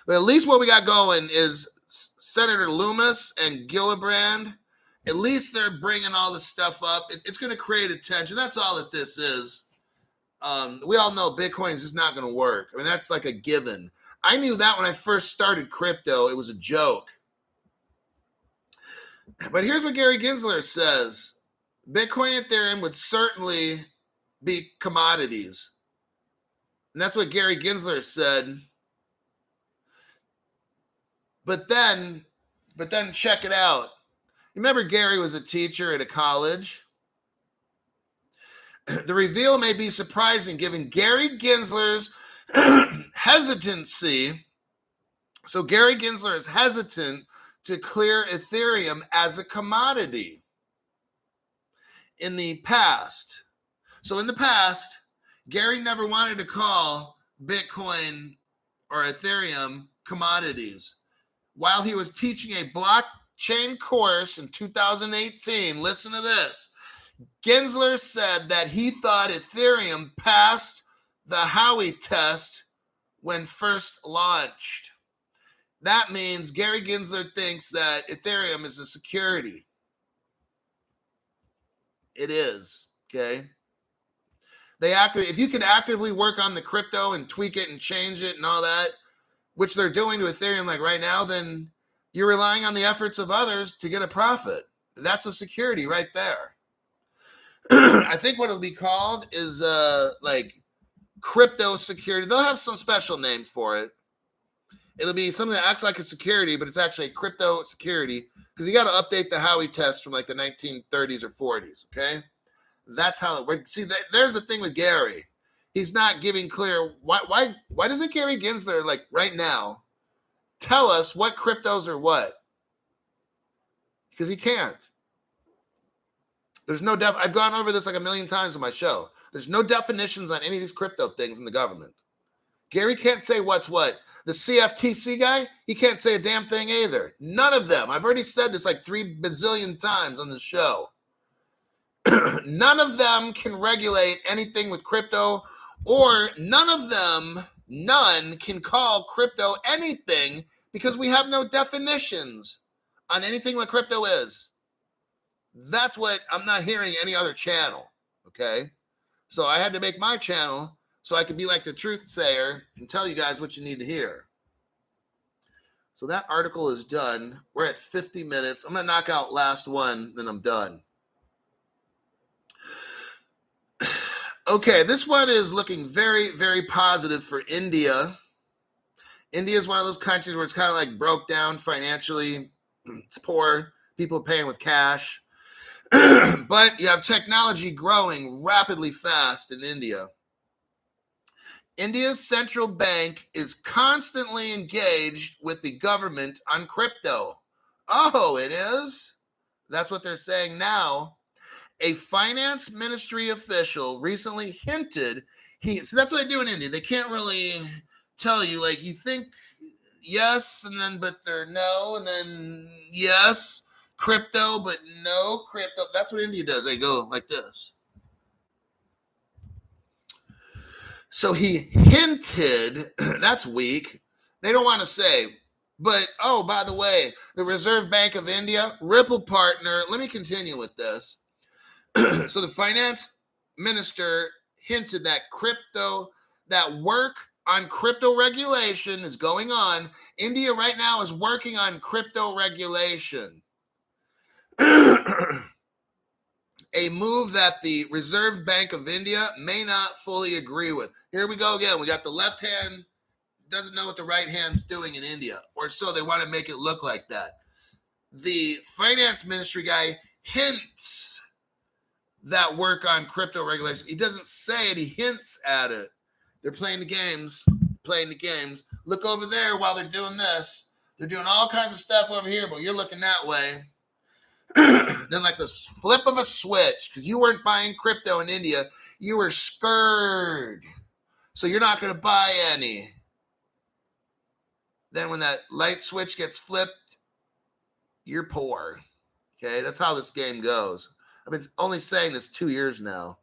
But at least what we got going is Senator Loomis and Gillibrand. At least they're bringing all this stuff up. It's going to create attention. That's all that this is. We all know Bitcoin is just not going to work. I mean, that's like a given. I knew that when I first started crypto. It was a joke. But here's what Gary Gensler says. Bitcoin and Ethereum would certainly be commodities. And that's what Gary Gensler said. But then check it out. You remember Gary was a teacher at a college? The reveal may be surprising given Gary Gensler's hesitancy. So Gary Gensler is hesitant to clear Ethereum as a commodity in the past. So in the past, Gary never wanted to call Bitcoin or Ethereum commodities. While he was teaching a blockchain course in 2018, listen to this. Gensler said that he thought Ethereum passed the Howey test when first launched. That means Gary Gensler thinks that Ethereum is a security. It is, okay? If you can actively work on the crypto and tweak it and change it and all that, which they're doing to Ethereum like right now, then You're relying on the efforts of others to get a profit. That's a security right there. I think what it'll be called is like crypto security. They'll have some special name for it. It'll be something that acts like a security, but it's actually a crypto security because you got to update the Howey test from like the 1930s or 40s. Okay, that's how it works. See, there's a thing with Gary. He's not giving clear why doesn't Gary Gensler like right now tell us what cryptos are what? Because he can't. There's no I've gone over this like a million times on my show. There's no definitions on any of these crypto things in the government. Gary can't say what's what. The CFTC guy, he can't say a damn thing either. None of them. I've already said this like 3 bazillion times on the show. None of them can regulate anything with crypto, or none can call crypto anything because we have no definitions on anything what crypto is. That's what I'm not hearing any other channel, okay? So I had to make my channel so I could be like the truth sayer and tell you guys what you need to hear. So that article is done. We're at 50 minutes. I'm going to knock out last one, then I'm done. Okay, this one is looking very, very positive for India. India is one of those countries where it's kind of like broke down financially. It's poor. People paying with cash. But you have technology growing rapidly fast in India. India's central bank is constantly engaged with the government on crypto. Oh, it is? That's what they're saying now. A finance ministry official recently hinted, so that's what they do in India. They can't really tell you, like, you think yes, and then, but they're no, and then yes, crypto, but no crypto. That's what India does. They go like this. So he hinted, that's weak. They don't want to say, but, oh, by the way, the Reserve Bank of India, Ripple partner, let me continue with this. So the finance minister hinted that work on crypto regulation is going on. India right now is working on crypto regulation. A move that the Reserve Bank of India may not fully agree with. Here we go again. We got the left hand doesn't know what the right hand's doing in India, or so they want to make it look like that. The finance ministry guy hints that work on crypto regulation. He doesn't say it. He hints at it. They're playing the games. Look over there while they're doing this. They're doing all kinds of stuff over here, but you're looking that way. Then like the flip of a switch, because you weren't buying crypto in India, you were scared. So you're not going to buy any. Then when that light switch gets flipped, you're poor. Okay, that's how this game goes. I've been only saying this 2 years now.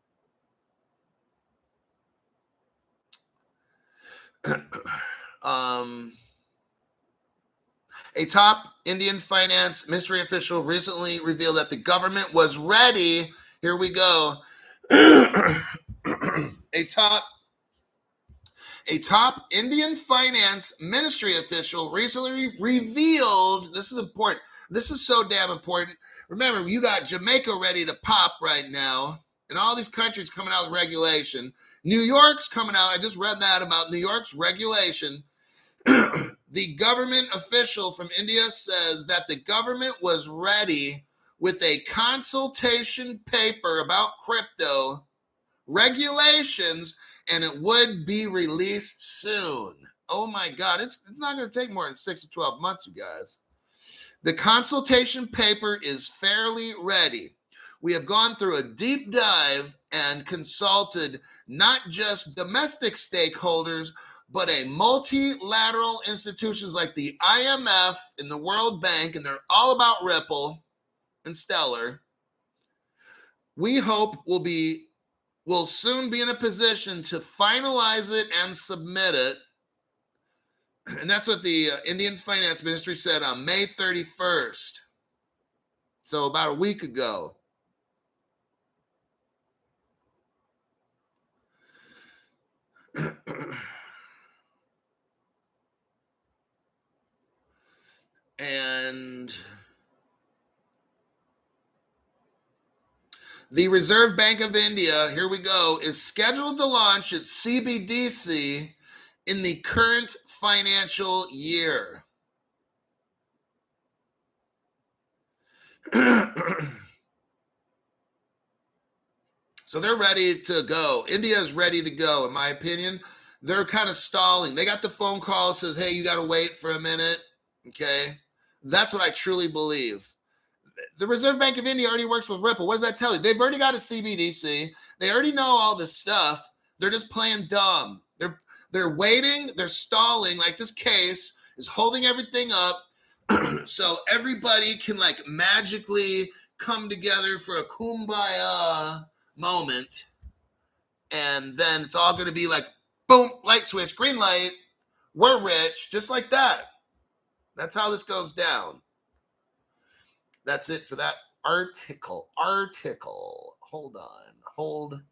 A top Indian finance ministry official recently revealed that the government was ready. Here we go. A top Indian finance ministry official recently revealed, this is important. This is so damn important. Remember, you got Jamaica ready to pop right now, and all these countries coming out with regulation. New York's coming out. I just read that about New York's regulation. The government official from India says that the government was ready with a consultation paper about crypto regulations, and it would be released soon. Oh my God, it's not going to take more than 6 to 12 months, you guys. The consultation paper is fairly ready. We have gone through a deep dive and consulted not just domestic stakeholders, but a multilateral institutions like the IMF and the World Bank, and they're all about Ripple and Stellar. We hope we'll soon be in a position to finalize it and submit it. And that's what the Indian Finance Ministry said on May 31st. So about a week ago. And the Reserve Bank of India, here we go, is scheduled to launch its CBDC in the current financial year. So they're ready to go. India is ready to go, in my opinion. They're kind of stalling. They got the phone call that says, hey, you got to wait for a minute. Okay. That's what I truly believe. The Reserve Bank of India already works with Ripple. What does that tell you? They've already got a CBDC. They already know all this stuff. They're just playing dumb. They're waiting. They're stalling. Like this case is holding everything up so everybody can like magically come together for a kumbaya moment, and then it's all going to be like, boom, light switch, green light, we're rich, just like that. That's how this goes down. That's it for that article. Hold on. Hold 20.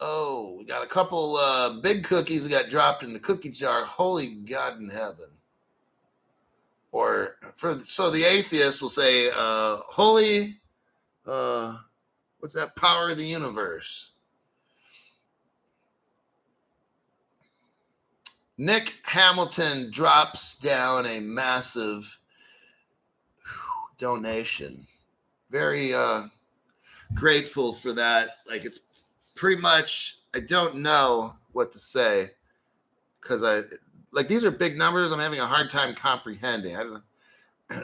Oh, we got a couple big cookies that got dropped in the cookie jar. Holy God in heaven. Or so the atheist will say, holy, what's that, power of the universe? Nick Hamilton drops down a massive donation. Very grateful for that. Like, it's pretty much, I don't know what to say, because these are big numbers. I'm having a hard time comprehending.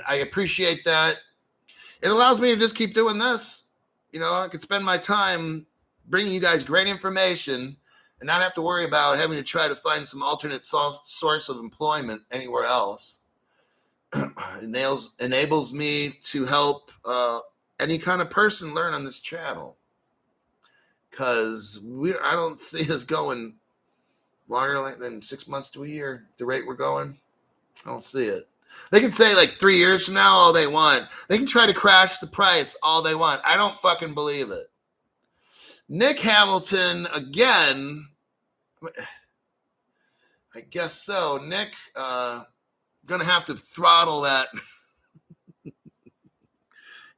I appreciate that. It allows me to just keep doing this. You know, I can spend my time bringing you guys great information and not have to worry about having to try to find some alternate source of employment anywhere else. It enables me to help any kind of person learn on this channel, because I don't see us going longer than 6 months to a year, the rate we're going. I don't see it. They can say like 3 years from now all they want. They can try to crash the price all they want. I don't fucking believe it. Nick Hamilton, again, I guess so. Nick, gonna have to throttle that. You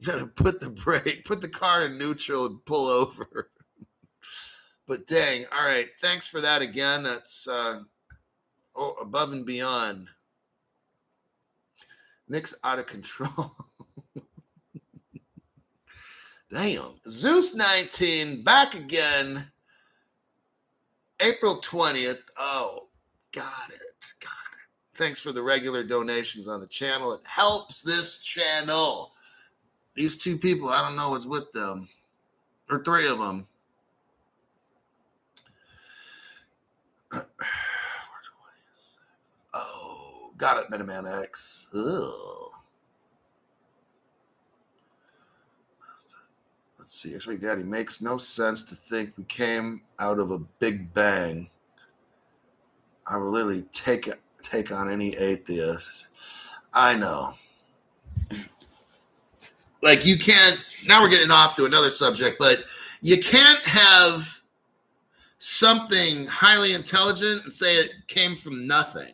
gotta put the car in neutral and pull over. But dang, all right. Thanks for that again. That's above and beyond. Nick's out of control. Damn. Zeus 19 back again. April 20th. Oh, got it. Thanks for the regular donations on the channel. It helps this channel. These two people, I don't know what's with them. Or three of them. Oh, got it, Metaman X. Ugh. Let's see. Actually, Daddy, makes no sense to think we came out of a big bang. I will literally take on any atheist. I know. Like, you can't, now we're getting off to another subject, but you can't have something highly intelligent and say it came from nothing.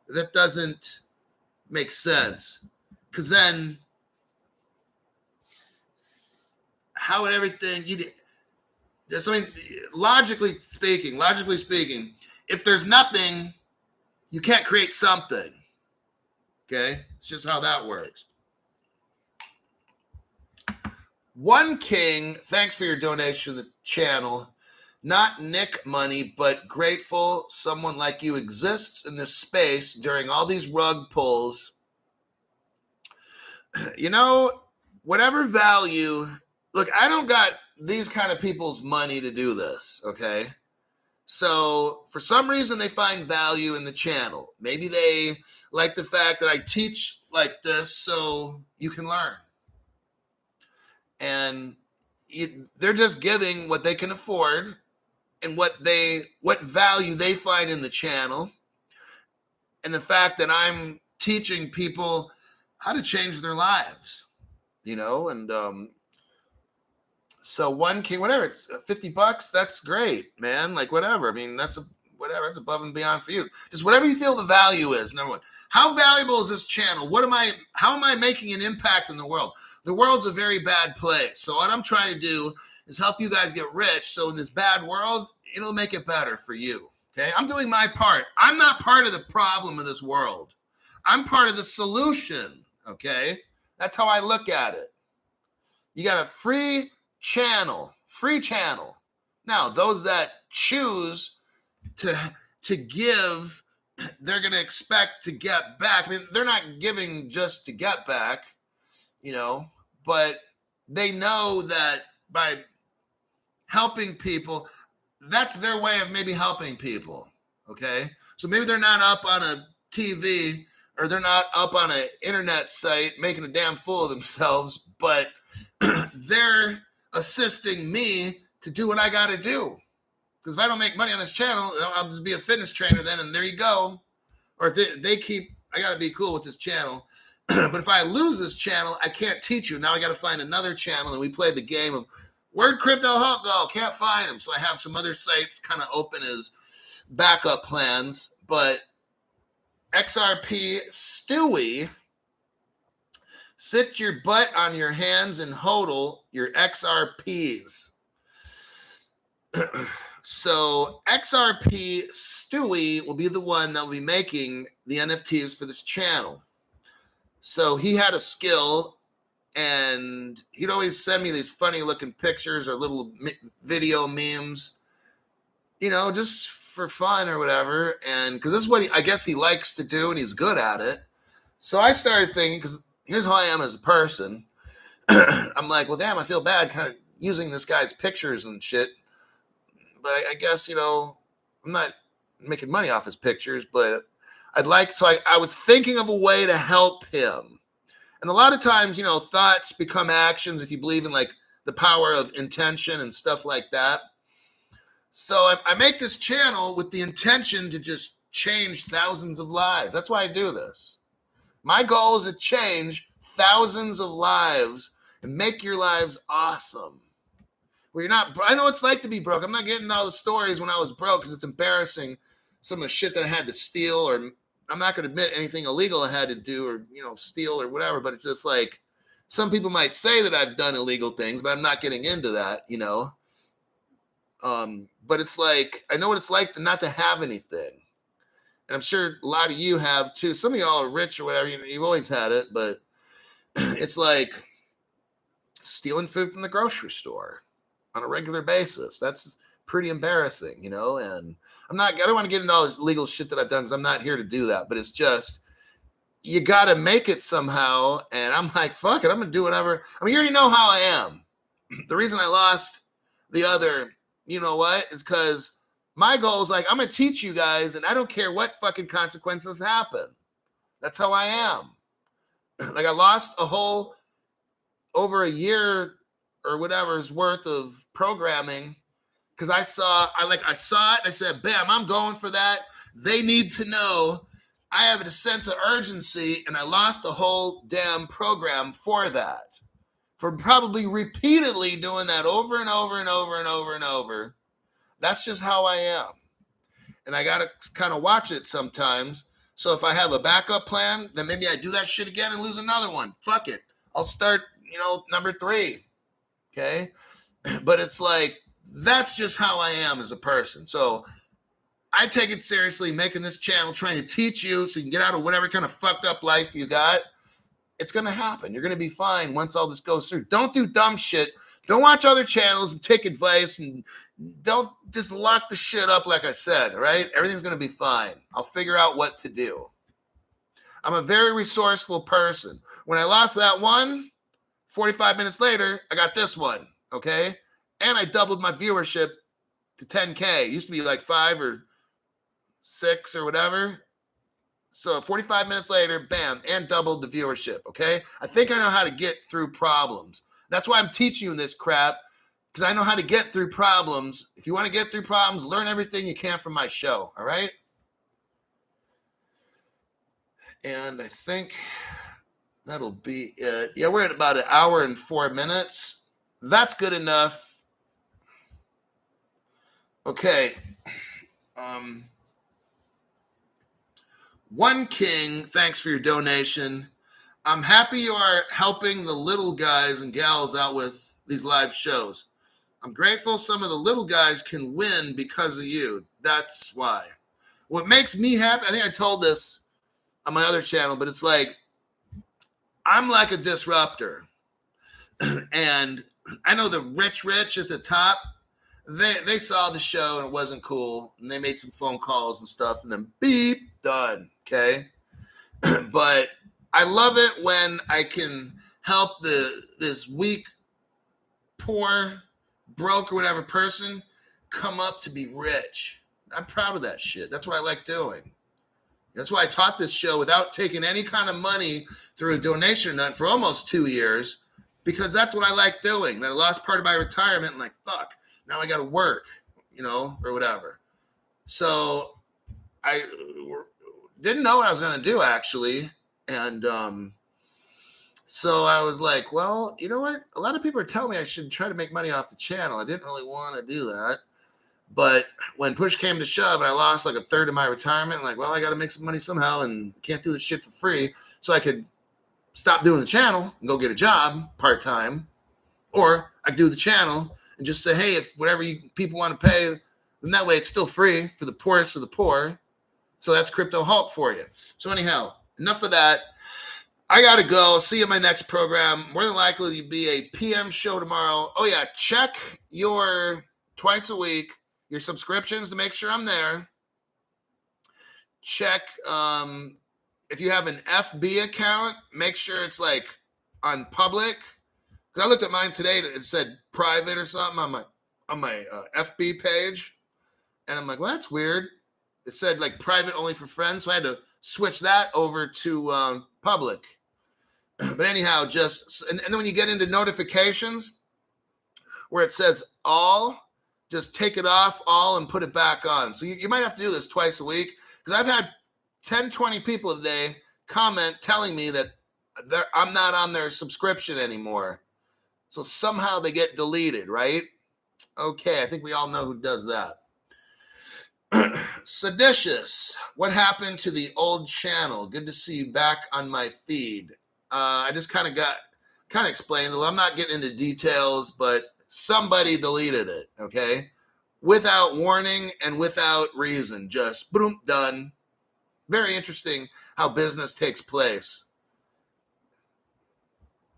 That doesn't make sense. Because then, how would everything, there's something, logically speaking, if there's nothing, you can't create something. Okay? It's just how that works. One King, thanks for your donation to the channel. Not Nick money, but grateful someone like you exists in this space during all these rug pulls. You know, whatever value, look, I don't got these kind of people's money to do this, okay? So for some reason, they find value in the channel. Maybe they like the fact that I teach like this so you can learn. And they're just giving what they can afford and what value they find in the channel. And the fact that I'm teaching people how to change their lives, you know, and so One King, whatever, it's $50, that's great, man. Like, whatever. I mean, whatever. It's above and beyond for you. Just whatever you feel the value is. Number one, how valuable is this channel? How am I making an impact in the world? The world's a very bad place. So what I'm trying to do is help you guys get rich. So in this bad world, it'll make it better for you. Okay, I'm doing my part. I'm not part of the problem of this world. I'm part of the solution. Okay, that's how I look at it. You got a free channel. Now, those that choose to give, they're going to expect to get back. I mean, they're not giving just to get back, but they know that by helping people, that's their way of maybe helping people, okay? So maybe they're not up on a TV or they're not up on an internet site making a damn fool of themselves, but they're assisting me to do what I got to do. Because if I don't make money on this channel, I'll just be a fitness trainer then, and there you go. Or if they keep, I got to be cool with this channel. But if I lose this channel, I can't teach you. Now I got to find another channel, and we play the game of where'd Crypto Hulk go? Can't find him. So I have some other sites kind of open as backup plans. But XRP Stewie, sit your butt on your hands and hodl your XRPs. So XRP Stewie will be the one that will be making the NFTs for this channel. So he had a skill, and he'd always send me these funny looking pictures or little video memes, just for fun or whatever. And because this is what I guess he likes to do, and he's good at it. So I started thinking, because here's how I am as a person. I'm like, well, damn, I feel bad kind of using this guy's pictures and shit. But I guess, I'm not making money off his pictures, but I was thinking of a way to help him. And a lot of times, thoughts become actions if you believe in like the power of intention and stuff like that. So I make this channel with the intention to just change thousands of lives. That's why I do this. My goal is to change thousands of lives and make your lives awesome. Where you're not, I know what it's like to be broke. I'm not getting all the stories when I was broke because it's embarrassing. Some of the shit that I had to steal, or I'm not going to admit anything illegal I had to do or, steal or whatever. But it's just like, some people might say that I've done illegal things, but I'm not getting into that, But it's like, I know what it's like not to have anything. And I'm sure a lot of you have too. Some of y'all are rich or whatever. You've always had it, but it's like stealing food from the grocery store on a regular basis. That's pretty embarrassing, and I don't want to get into all this legal shit that I've done because I'm not here to do that, but it's just, you got to make it somehow. And I'm like, fuck it, I'm going to do whatever. I mean, you already know how I am. The reason I lost the other, is because my goal is like, I'm going to teach you guys, and I don't care what fucking consequences happen. That's how I am. Like, I lost over a year or whatever's worth of programming because I saw it. I said, bam, I'm going for that. They need to know I have a sense of urgency, and I lost a whole damn program for that. For probably repeatedly doing that over and over and over and over and over. That's just how I am. And I got to kind of watch it sometimes. So if I have a backup plan, then maybe I do that shit again and lose another one. Fuck it. I'll start, number 3. Okay. But it's like, that's just how I am as a person. So I take it seriously, making this channel, trying to teach you so you can get out of whatever kind of fucked up life you got. It's going to happen. You're going to be fine once all this goes through. Don't do dumb shit. Don't watch other channels and take advice, and don't just lock the shit up like I said, all right? Everything's going to be fine. I'll figure out what to do. I'm a very resourceful person. When I lost that one, 45 minutes later, I got this one, okay? And I doubled my viewership to 10K. It used to be like 5 or 6 or whatever. So 45 minutes later, bam, and doubled the viewership, okay? I think I know how to get through problems. That's why I'm teaching you this crap, because I know how to get through problems. If you want to get through problems, learn everything you can from my show, all right? And I think that'll be it. Yeah, we're at about 1 hour and 4 minutes. That's good enough. Okay. One King, thanks for your donation. I'm happy you are helping the little guys and gals out with these live shows. I'm grateful some of the little guys can win because of you. That's why. What makes me happy, I think I told this on my other channel, but it's like, I'm like a disruptor. And I know the rich at the top, they saw the show and it wasn't cool. And they made some phone calls and stuff and then beep, done. Okay. But I love it when I can help this weak, poor, broke or whatever person come up to be rich. I'm proud of that shit. That's what I like doing. That's why I taught this show without taking any kind of money through a donation or nothing for almost 2 years, because that's what I like doing. Then I lost part of my retirement and like, fuck, now I got to work, or whatever. So I didn't know what I was going to do, actually. And so I was like, well, you know what? A lot of people are telling me I should try to make money off the channel. I didn't really want to do that. But when push came to shove and I lost like a third of my retirement, I'm like, well, I got to make some money somehow and can't do this shit for free. So I could stop doing the channel and go get a job part-time. Or I could do the channel and just say, hey, if whatever you people want to pay, then that way it's still free for the poorest of the poor. So that's Crypto Hulk for you. So anyhow, enough of that. I got to go. See you in my next program. More than likely to be a PM show tomorrow. Oh, yeah. Check your twice a week, your subscriptions to make sure I'm there. Check if you have an FB account, make sure it's like on public. Because I looked at mine today and it said private or something on my FB page. And I'm like, well, that's weird. It said like private only for friends. So I had to switch that over to public. But anyhow, and then when you get into notifications where it says all, just take it off all and put it back on. So you might have to do this twice a week, because I've had 10, 20 people today comment telling me that I'm not on their subscription anymore. So somehow they get deleted, right? Okay, I think we all know who does that. Seditious, what happened to the old channel? Good to see you back on my feed. I just kind of explained. I'm not getting into details, but somebody deleted it, okay? Without warning and without reason. Just boom, done. Very interesting how business takes place.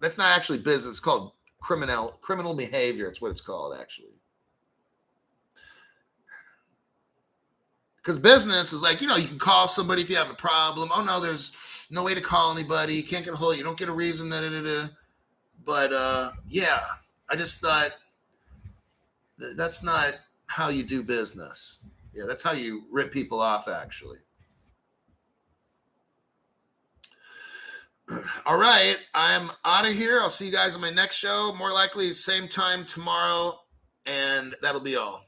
That's not actually business. It's called criminal behavior. It's what it's called, actually. Because business is like, you can call somebody if you have a problem. Oh, no, there's no way to call anybody. You can't get a hold. You don't get a reason. But, yeah, I just thought that's not how you do business. Yeah, that's how you rip people off, actually. All right, I'm out of here. I'll see you guys on my next show. More likely, same time tomorrow. And that'll be all.